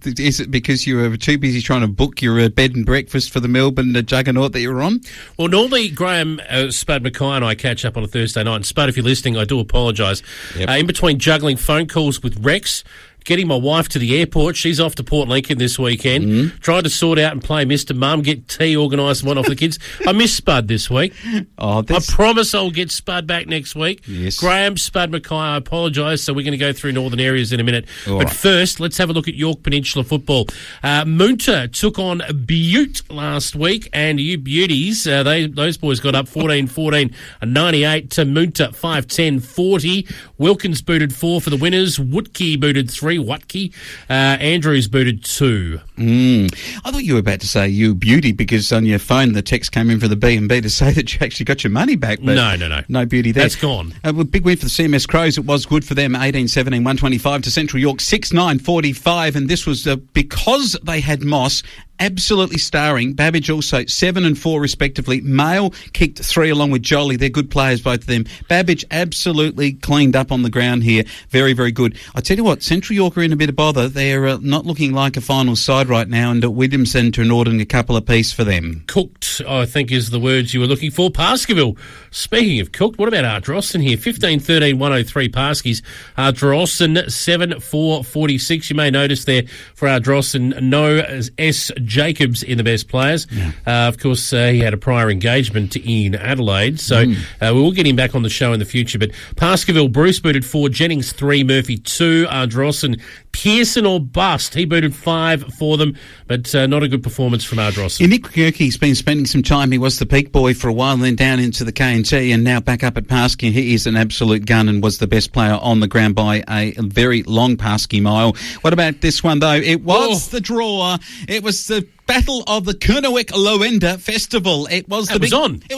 Is it because you were too busy trying to book your bed and breakfast for the Melbourne juggernaut that you were on? Well, normally Graham, Spud Mackay and I catch up on a Thursday night. And Spud, if you're listening, I do apologise. Yep. In between juggling phone calls with Rex, getting my wife to the airport. She's off to Port Lincoln this weekend. Trying to sort out and play Mr. Mum, get tea organised and one off the kids. I miss Spud this week. I promise I'll get Spud back next week. Yes. Graham, Spud Mackay, I apologise. So we're going to go through northern areas in a minute. But first, let's have a look at York Peninsula football. Moonta took on Butte last week, and you beauties, those boys got up 14-14 and 98 to Moonta 5-10-40. Wilkins booted 4 for the winners. Woodkey booted 3. Watke. Andrews booted 2. I thought you were about to say you beauty because on your phone the text came in for the B&B to say that you actually got your money back. But No. No beauty there. That's gone. Well, big win for the CMS Crows. It was good for them. 18-17, 125 to Central York, 6-9-45. And this was because they had Moss absolutely starring. Babbage also 7 and 4 respectively. Mail kicked 3 along with Jolly. They're good players, both of them. Babbage absolutely cleaned up on the ground here. Very, very good. I tell you what, Central York are in a bit of bother. They're not looking like a final side right now, and Williamson to Norden a couple apiece for them. Cooked, I think, is the words you were looking for. Pasqueville, speaking of cooked, what about Ardrossan here? 15-13, 103 Paskies. Ardrossan 7-4-46. You may notice there for Ardrossan, no S. Jacobs in the best players. Of course, he had a prior engagement in Adelaide, so we will get him back on the show in the future. But Pasqueville, Bruce booted 4, Jennings 3, Murphy 2, Ardrossan, Pearson or bust. He booted 5 for them, but not a good performance from Ardrossan. Nick Kirky's been spending some time. He was the peak boy for a while, then down into the KNT, and now back up at Paskey. He is an absolute gun and was the best player on the ground by a very long Paskey mile. What about this one, though? It was the draw. It was the Battle of the Kernowick Lowender Festival. It was It was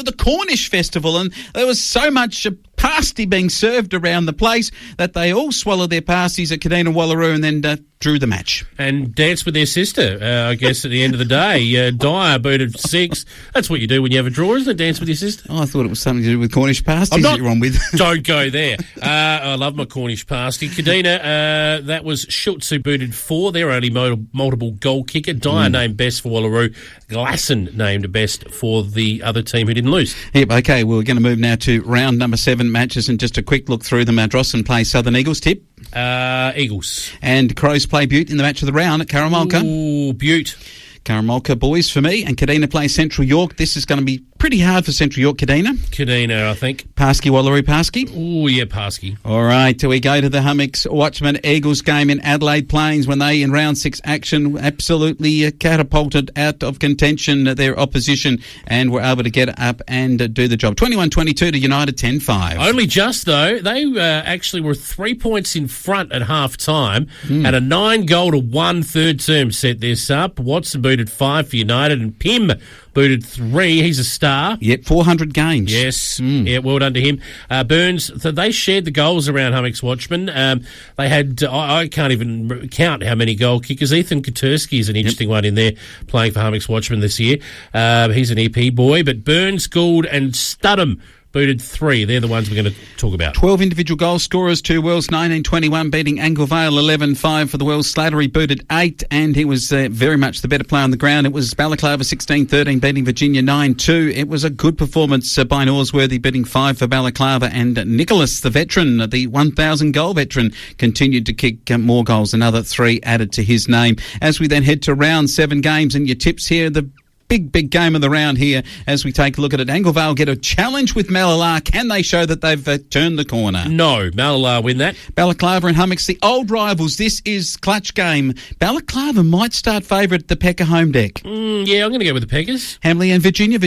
the Cornish Festival, and there was so much pasty being served around the place that they all swallowed their pasties at Kadina Wallaroo and then drew the match. And danced with their sister, I guess, at the end of the day. Dyer booted 6. That's what you do when you have a draw, isn't it? Dance with your sister? Oh, I thought it was something to do with Cornish pasties that you're on with. Don't go there. I love my Cornish pasty. Kadina, that was Schultz who booted 4. They're only multiple goal kicker. Dyer named best for Wallaroo. Glasson named best for the other team who didn't lose. Yep, okay, we're going to move now to round number 7 matches and just a quick look through them. Ardrossan play Southern Eagles, Tip? Eagles. And Crows play Butte in the match of the round at Caramalka. Ooh, Butte. Caramalka boys for me, and Kadina play Central York. This is going to be pretty hard for Central York. Kadina, I think. Paskey, Wallaroo, Paskey. Oh, yeah, Paskey. All right, till we go to the Hummocks Watchman Eagles game in Adelaide Plains when they, in round 6 action, absolutely catapulted out of contention their opposition and were able to get up and do the job. 21-22 to United 10-5. Only just, though. They actually were 3 points in front at half-time. Had a 9-goal to 1 third term set this up. Watson booted 5 for United and Pym booted 3. He's a star. Yep, 400 games. Yes. Yeah, well done to him. Burns, so they shared the goals around Hummocks Watchmen. They had, I can't even count how many goal kickers. Ethan Katersky is an interesting one in there playing for Hummocks Watchmen this year. He's an EP boy, but Burns, Gould and Studham booted 3. They're the ones we're going to talk about. 12 individual goal scorers, 2 Wells, 19-21, beating Anglevale 11-5 for the Wells. Slattery booted 8, and he was very much the better player on the ground. It was Balaclava 16-13, beating Virginia 9-2. It was a good performance by Norsworthy, beating 5 for Balaclava, and Nicholas, the veteran, the 1,000-goal veteran, continued to kick more goals, another 3 added to his name. As we then head to round 7 games, and your tips here, the big game of the round here as we take a look at it. Anglevale get a challenge with Mallee. Can they show that they've turned the corner? No, Mallee win that. Balaclava and Hummocks, the old rivals. This is clutch game. Balaclava might start favourite at the Pecca home deck. Yeah, I'm going to go with the Peckers. Hamley and Virginia.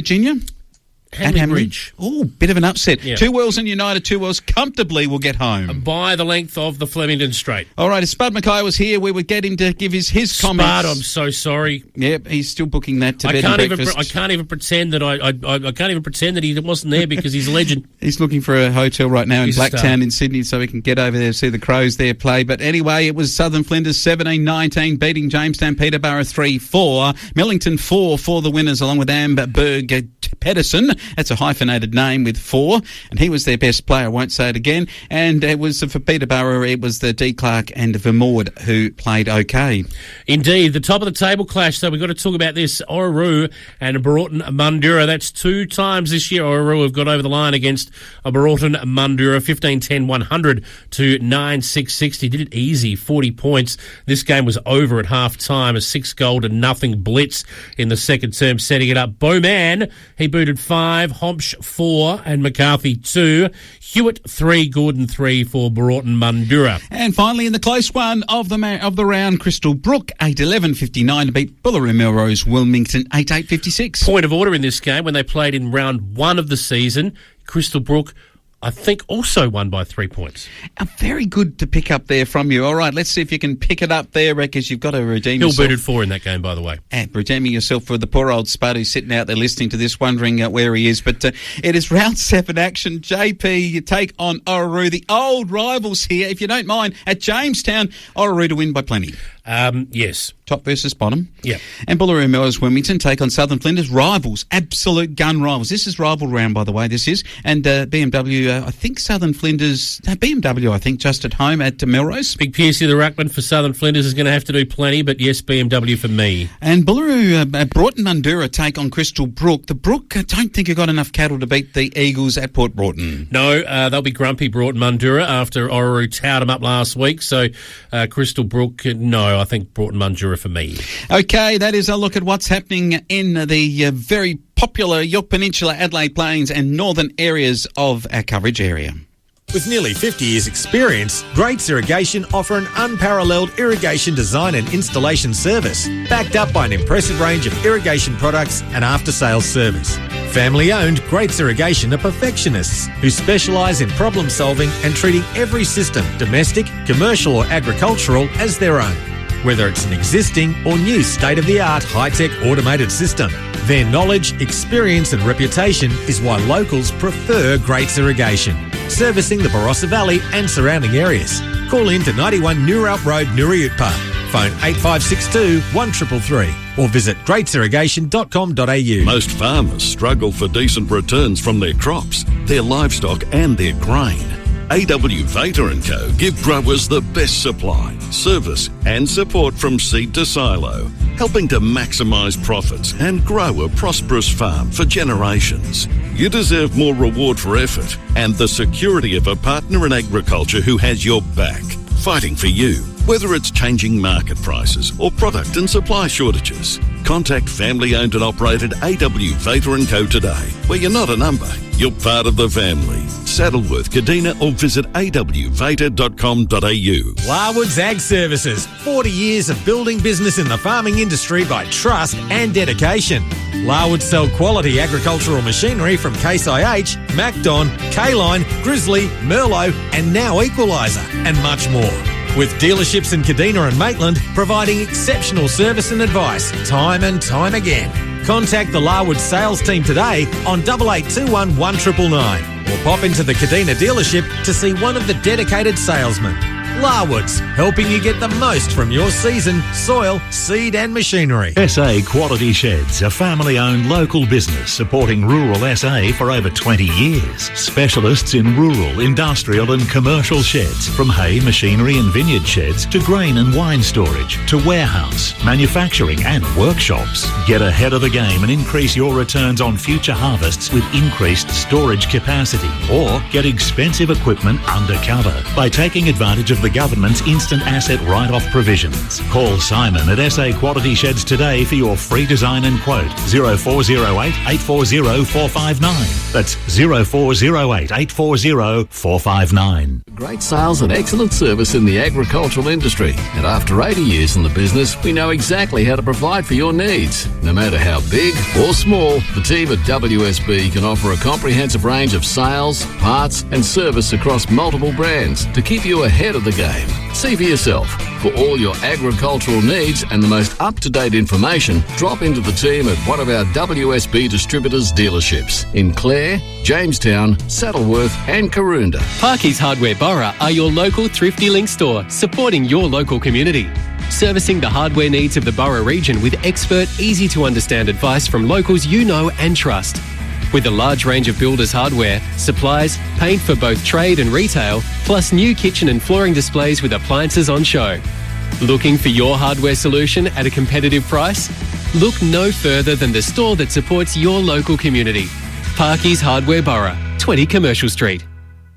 Hamley Bridge. Oh, bit of an upset. Yeah. Two Wells and United, Two Wells comfortably will get home. By the length of the Flemington Straight. All right, if Spud Mackay was here, we would get him to give his comments. Spud, I'm so sorry. Yep, he's still booking that to bed and breakfast. I can't even pretend that I can't even pretend that he wasn't there because he's a legend. He's looking for a hotel right now in He's a Blacktown star. in Sydney so we can get over there and see the Crows there play. But anyway, it was Southern Flinders 17-19 beating Jamestown Peterborough 3-4. Millington 4 for the winners along with Amberberg Pedersen. That's a hyphenated name with 4, and he was their best player. I won't say it again. And it was for Peterborough, it was the D. Clark and Vermord who played okay. Indeed, the top of the table clash. So we've got to talk about this. Orroroo and Broughton Mundura. That's 2 times this year Orroroo have got over the line against Broughton Mundura. 15-10-100 to 9-6-60. Did it easy, 40 points. This game was over at half-time. A 6-0 blitz in the second term, setting it up. Bowman, he booted 5. Homsch 4 and McCarthy 2. Hewitt 3, Gordon 3 for Broughton Mundura. And finally, in the close one of the round, Crystal Brook 8-11-59 to beat Bullaroo Melrose Wilmington 8-8-56. Point of order in this game, when they played in round 1 of the season, Crystal Brook, I think, also won by 3 points. Very good to pick up there from you. All right, let's see if you can pick it up there, because you've got to redeem yourself. Hill booted 4 in that game, by the way. And redeeming yourself for the poor old Spud who's sitting out there listening to this, wondering where he is. But it is round 7 action. JP, you take on Orroroo, the old rivals here, if you don't mind, at Jamestown. Orroroo to win by plenty. Yes. Top versus bottom. Yeah. And Bullaroo Melrose Wilmington take on Southern Flinders. Rivals, absolute gun rivals. This is rival round, by the way, this is. And BMW, I think Southern Flinders, BMW, I think, just at home at Melrose. Big Piercy, the ruckman for Southern Flinders, is going to have to do plenty, but yes, BMW for me. And Bullaroo, Broughton Mundura take on Crystal Brook. The Brook, I don't think have got enough cattle to beat the Eagles at Port Broughton. No, they'll be grumpy, Broughton Mundura, after Orroroo towed them up last week. So Crystal Brook, no, I think Broughton Mundura for me. Okay, that is a look at what's happening in the very popular York Peninsula, Adelaide Plains and northern areas of our coverage area. With nearly 50 years' experience, Graetz Irrigation offer an unparalleled irrigation design and installation service, backed up by an impressive range of irrigation products and after-sales service. Family-owned, Graetz Irrigation are perfectionists who specialise in problem-solving and treating every system, domestic, commercial or agricultural, as their own. Whether it's an existing or new state-of-the-art high-tech automated system, their knowledge, experience and reputation is why locals prefer Graetz Irrigation, servicing the Barossa Valley and surrounding areas. Call in to 91 Noorup Road, Nooryutpa. Phone 8562 1333 or visit greatsirrigation.com.au. Most farmers struggle for decent returns from their crops, their livestock and their grain. AW Vater & Co. give growers the best supply, service and support from seed to silo, helping to maximise profits and grow a prosperous farm for generations. You deserve more reward for effort and the security of a partner in agriculture who has your back, fighting for you. Whether it's changing market prices or product and supply shortages, contact family-owned and operated AW Vater & Co. today. Where you're not a number, you're part of the family. Saddleworth, Kadina or visit awvater.com.au. Larwood's Ag Services, 40 years of building business in the farming industry by trust and dedication. Larwood sell quality agricultural machinery from Case IH, Macdon, K-Line, Grizzly, Merlot and now Equaliser and much more. With dealerships in Kadina and Maitland providing exceptional service and advice time and time again. Contact the Larwood sales team today on 8821 1999 or pop into the Kadina dealership to see one of the dedicated salesmen. Larwood's, helping you get the most from your season, soil, seed and machinery. SA Quality Sheds, a family-owned local business supporting rural SA for over 20 years. Specialists in rural, industrial and commercial sheds, from hay, machinery and vineyard sheds to grain and wine storage to warehouse, manufacturing and workshops. Get ahead of the game and increase your returns on future harvests with increased storage capacity, or get expensive equipment under cover by taking advantage of the the government's instant asset write-off provisions. Call Simon at SA Quality Sheds today for your free design and quote. 0408 840 459. That's 0408 840 459. Great sales and excellent service in the agricultural industry. And after 80 years in the business, we know exactly how to provide for your needs. No matter how big or small, the team at WSB can offer a comprehensive range of sales, parts and service across multiple brands to keep you ahead of the game. See for yourself. For all your agricultural needs and the most up-to-date information, drop into the team at one of our WSB distributors dealerships in Clare, Jamestown, Saddleworth and Karoonda. Parky's Hardware Borough are your local Thrifty Link store, supporting your local community. Servicing the hardware needs of the Borough region with expert, easy-to-understand advice from locals you know and trust. With a large range of builders' hardware, supplies, paint for both trade and retail, plus new kitchen and flooring displays with appliances on show. Looking for your hardware solution at a competitive price? Look no further than the store that supports your local community. Parky's Hardware Borough, 20 Commercial Street.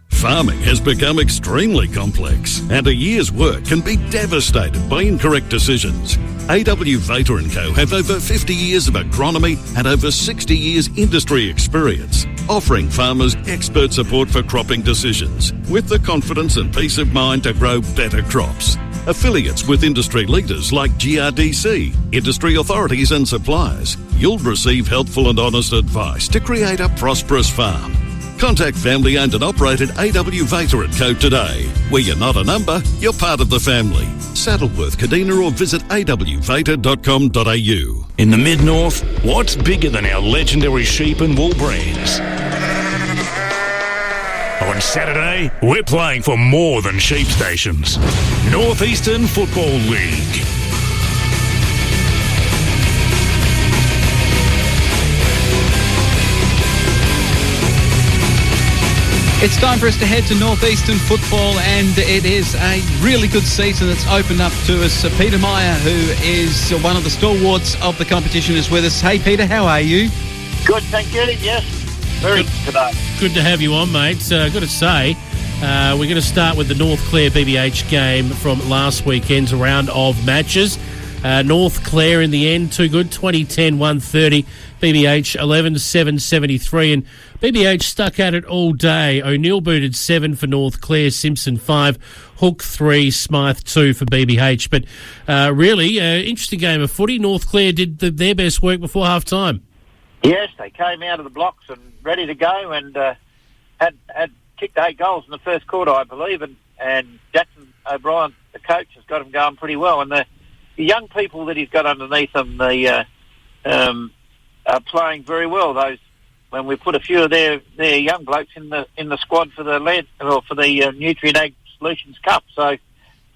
Farming has become extremely complex, and a year's work can be devastated by incorrect decisions. AW Vater & Co. have over 50 years of agronomy and over 60 years industry experience, offering farmers expert support for cropping decisions, with the confidence and peace of mind to grow better crops. Affiliates with industry leaders like GRDC, industry authorities and suppliers, you'll receive helpful and honest advice to create a prosperous farm. Contact family owned and operated AW Vater & Co. today. Where you're not a number, you're part of the family. Saddleworth, Kadina, or visit awvater.com.au. In the Mid-North, what's bigger than our legendary sheep and wool brands? On Saturday, we're playing for more than sheep stations. Northeastern Football League. It's time for us to head to Northeastern football, and it is a really good season that's opened up to us. Peter Meyer, who is one of the stalwarts of the competition, is with us. Hey, Peter, how are you? Good, thank you. Yes, very good today. Good to have you on, mate. Got to say, we're going to start with the North Clare BBH game from last weekend's round of matches. North Clare in the end, too good, 20-10-130. BBH 11-7-73, and BBH stuck at it all day. O'Neill booted 7 for North Clare, Simpson 5, Hook 3, Smythe 2 for BBH. But really, interesting game of footy. North Clare did their best work before half-time. Yes, they came out of the blocks and ready to go, and had kicked 8 goals in the first quarter, I believe, and Jackson O'Brien, the coach, has got them going pretty well. And the young people that he's got underneath them, are playing very well. Those, when we put a few of their young blokes in the squad for the Nutrient Ag Solutions Cup, so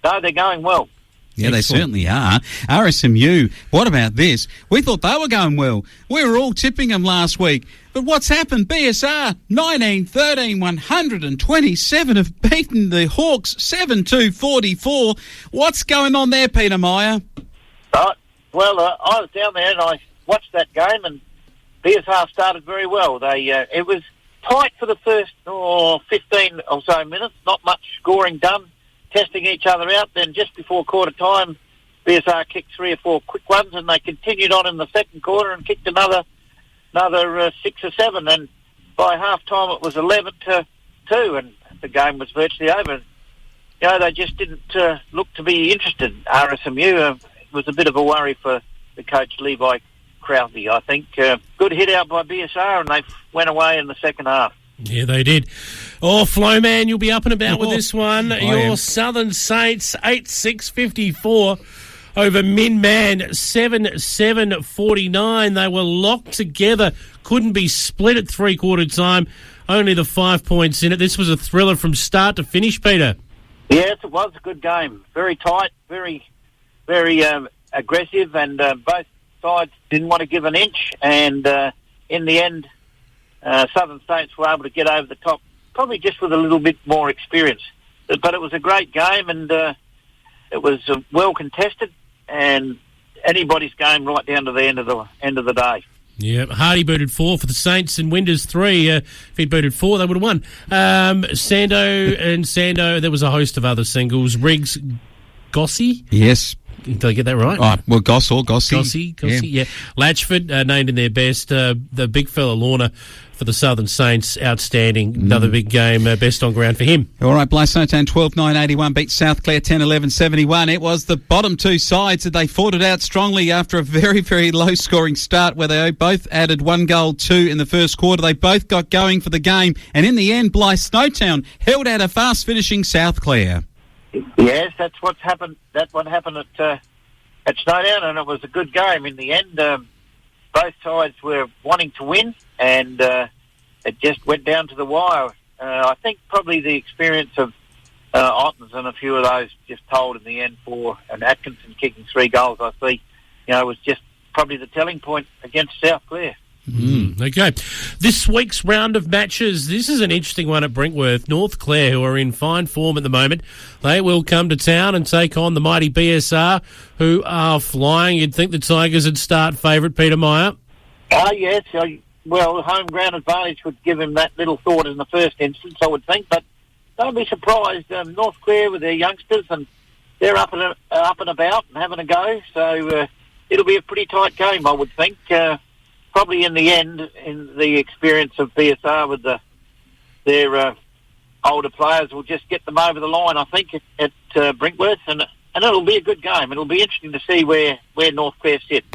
no, they're going well. Yeah, they certainly are. RSMU, what about this? We thought they were going well. We were all tipping them last week. But what's happened? BSR, 19-13, 127 have beaten the Hawks, 7-2-44. What's going on there, Peter Meyer? Well, I was down there and I watched that game, and BSR started very well. It was tight for the first 15 or so minutes, not much scoring done, testing each other out. Then just before quarter time, BSR kicked 3 or 4 quick ones, and they continued on in the second quarter and kicked another 6 or 7. And by half time, it was 11-2, and the game was virtually over. You know, they just didn't look to be interested. RSMU, it was a bit of a worry for the coach Levi Krause, I think. Good hit out by BSR, and they went away in the second half. Yeah, they did. Oh, Flowman, you'll be up and about with this one. Your Southern Saints, 8-6-54 over Min-Man, 7-7-49. They were locked together, couldn't be split at three-quarter time. Only the 5 points in it. This was a thriller from start to finish, Peter. Yes, it was a good game. Very tight, very, very aggressive, and both sides didn't want to give an inch, and in the end, Southern Saints were able to get over the top, probably just with a little bit more experience. But it was a great game, and it was well contested, and anybody's game right down to the end of the day. Yeah, Hardy booted 4 for the Saints and Winders 3. If he'd booted 4, they would have won. Sando, there was a host of other singles. Riggs, Gossy? Yes. Did I get that right? Oh, well, Gossy. Yeah. Latchford, named in their best. The big fella, Lorna, for the Southern Saints, outstanding. Another big game, best on ground for him. All right, Blythe Snowtown 12-9-81 beat South Clare 10-11-71. It was the bottom two sides that they fought it out strongly after a very, very low-scoring start where they both added 1 goal, 2 in the first quarter. They both got going for the game, and in the end, Blythe Snowtown held out a fast-finishing South Clare. Yes, that's what's happened. That's what happened at Snowdown, and it was a good game in the end. Both sides were wanting to win, and it just went down to the wire. I think probably the experience of Ottens and a few of those just told in the end for an Atkinson kicking 3 goals. I see, was just probably the telling point against South Clare. Okay. This week's round of matches, this is an interesting one at Brinkworth. North Clare, who are in fine form at the moment, they will come to town and take on the mighty BSR, who are flying. You'd think the Tigers would start favourite Peter Meyer. Yes. Well, home ground advantage would give him that little thought in the first instance, I would think. But don't be surprised. North Clare with their youngsters, and they're up and about and having a go. So it'll be a pretty tight game, I would think. Probably in the end, in the experience of BSR with their older players, will just get them over the line, I think, at Brinkworth, and it'll be a good game. It'll be interesting to see where North Clare sit.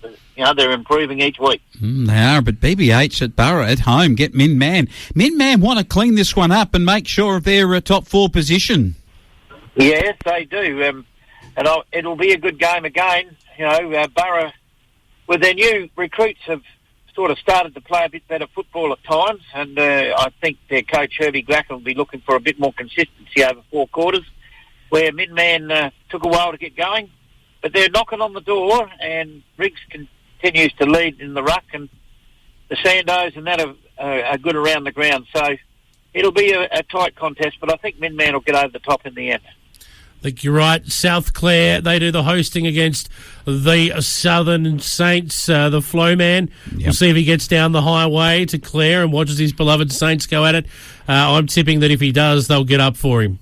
They're improving each week. They are, but BBH at Borough at home get Min Man. Min Man want to clean this one up and make sure of their top 4 position. Yes, they do. And it'll be a good game again. Borough, with their new recruits, have sort of started to play a bit better football at times, and I think their coach Herbie Glacken will be looking for a bit more consistency over 4 quarters, where Min Man took a while to get going, but they're knocking on the door, and Riggs continues to lead in the ruck, and the Sandos and that are good around the ground, so it'll be a tight contest, but I think Min Man will get over the top in the end. I think you're right. South Clare, they do the hosting against the Southern Saints, the Flow Man. Yep. We'll see if he gets down the highway to Clare and watches his beloved Saints go at it. I'm tipping that if he does, they'll get up for him.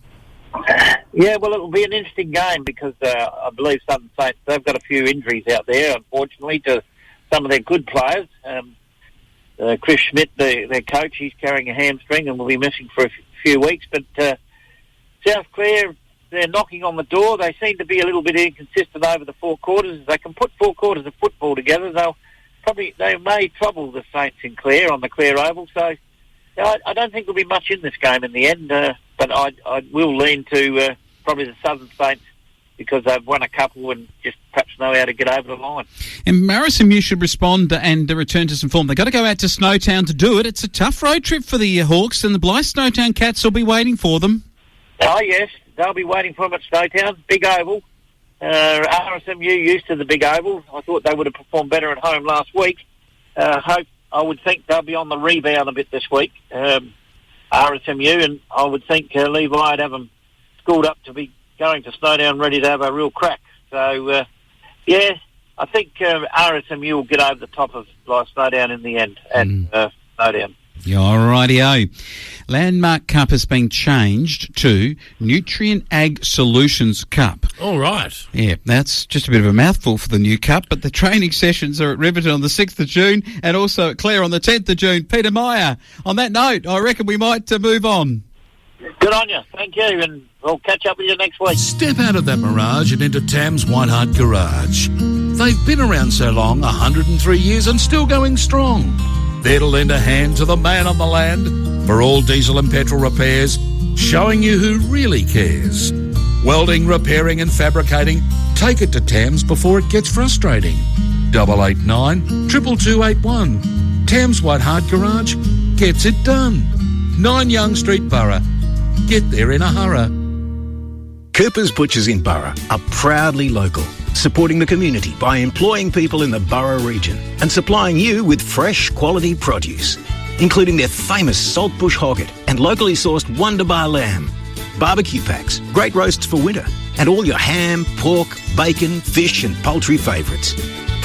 Yeah, well, it'll be an interesting game because I believe Southern Saints, they've got a few injuries out there, unfortunately, to some of their good players. Chris Schmidt, their coach, he's carrying a hamstring and will be missing for a few weeks. But South Clare, they're knocking on the door. They seem to be a little bit inconsistent over the 4 quarters. If they can put 4 quarters of football together, they may trouble the Saints in Clare on the Clare Oval. So I don't think there'll be much in this game in the end, but I will lean to probably the Southern Saints because they've won a couple and just perhaps know how to get over the line. And Marison, you should respond and return to some form. They've got to go out to Snowtown to do it. It's a tough road trip for the Hawks, and the Blythe Snowtown Cats will be waiting for them. Oh, yes. They'll be waiting for them at Snowtown. Big Oval. RSMU used to the Big Oval. I thought they would have performed better at home last week. I would think they'll be on the rebound a bit this week, RSMU, and I would think Levi would have them schooled up to be going to Snowdown ready to have a real crack. So, I think RSMU will get over the top of Snowdown in the end at Snowdown. Yeah, rightio. Landmark Cup has been changed to Nutrient Ag Solutions Cup. All right. Yeah, that's just a bit of a mouthful for the new cup, but the training sessions are at Riverton on the 6th of June and also at Clare on the 10th of June. Peter Meyer, on that note, I reckon we might move on. Good on you. Thank you, and we'll catch up with you next week. Step out of that mirage and into Tam's Whiteheart Garage. They've been around so long, 103 years, and still going strong. There to lend a hand to the man on the land for all diesel and petrol repairs, showing you who really cares. Welding, repairing and fabricating, take it to Tams before it gets frustrating. 889 22281. Tams Whiteheart Garage gets it done. 9 Young Street, Borough. Get there in a hurry. Cooper's Butchers in Borough are proudly local, supporting the community by employing people in the Borough region and supplying you with fresh quality produce, including their famous saltbush hogget and locally sourced Wonderbar lamb, barbecue packs, great roasts for winter, and all your ham, pork, bacon, fish and poultry favourites.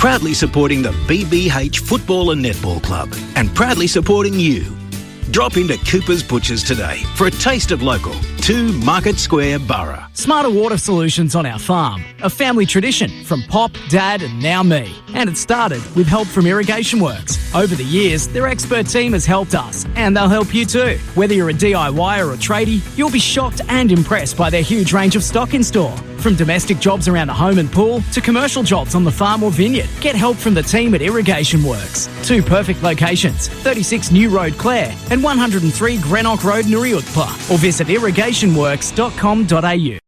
Proudly supporting the BBH Football and Netball Club and proudly supporting you. Drop into Cooper's Butchers today for a taste of local. 2 Market Square, Borough. Smarter water solutions on our farm. A family tradition from Pop, Dad and now me. And it started with help from Irrigation Works. Over the years, their expert team has helped us and they'll help you too. Whether you're a DIY or a tradie, you'll be shocked and impressed by their huge range of stock in store. From domestic jobs around the home and pool to commercial jobs on the farm or vineyard. Get help from the team at Irrigation Works. 2 perfect locations, 36 New Road Clare and 103 Greenock Road Nuriutpa. Or visit irrigationworks.com.au.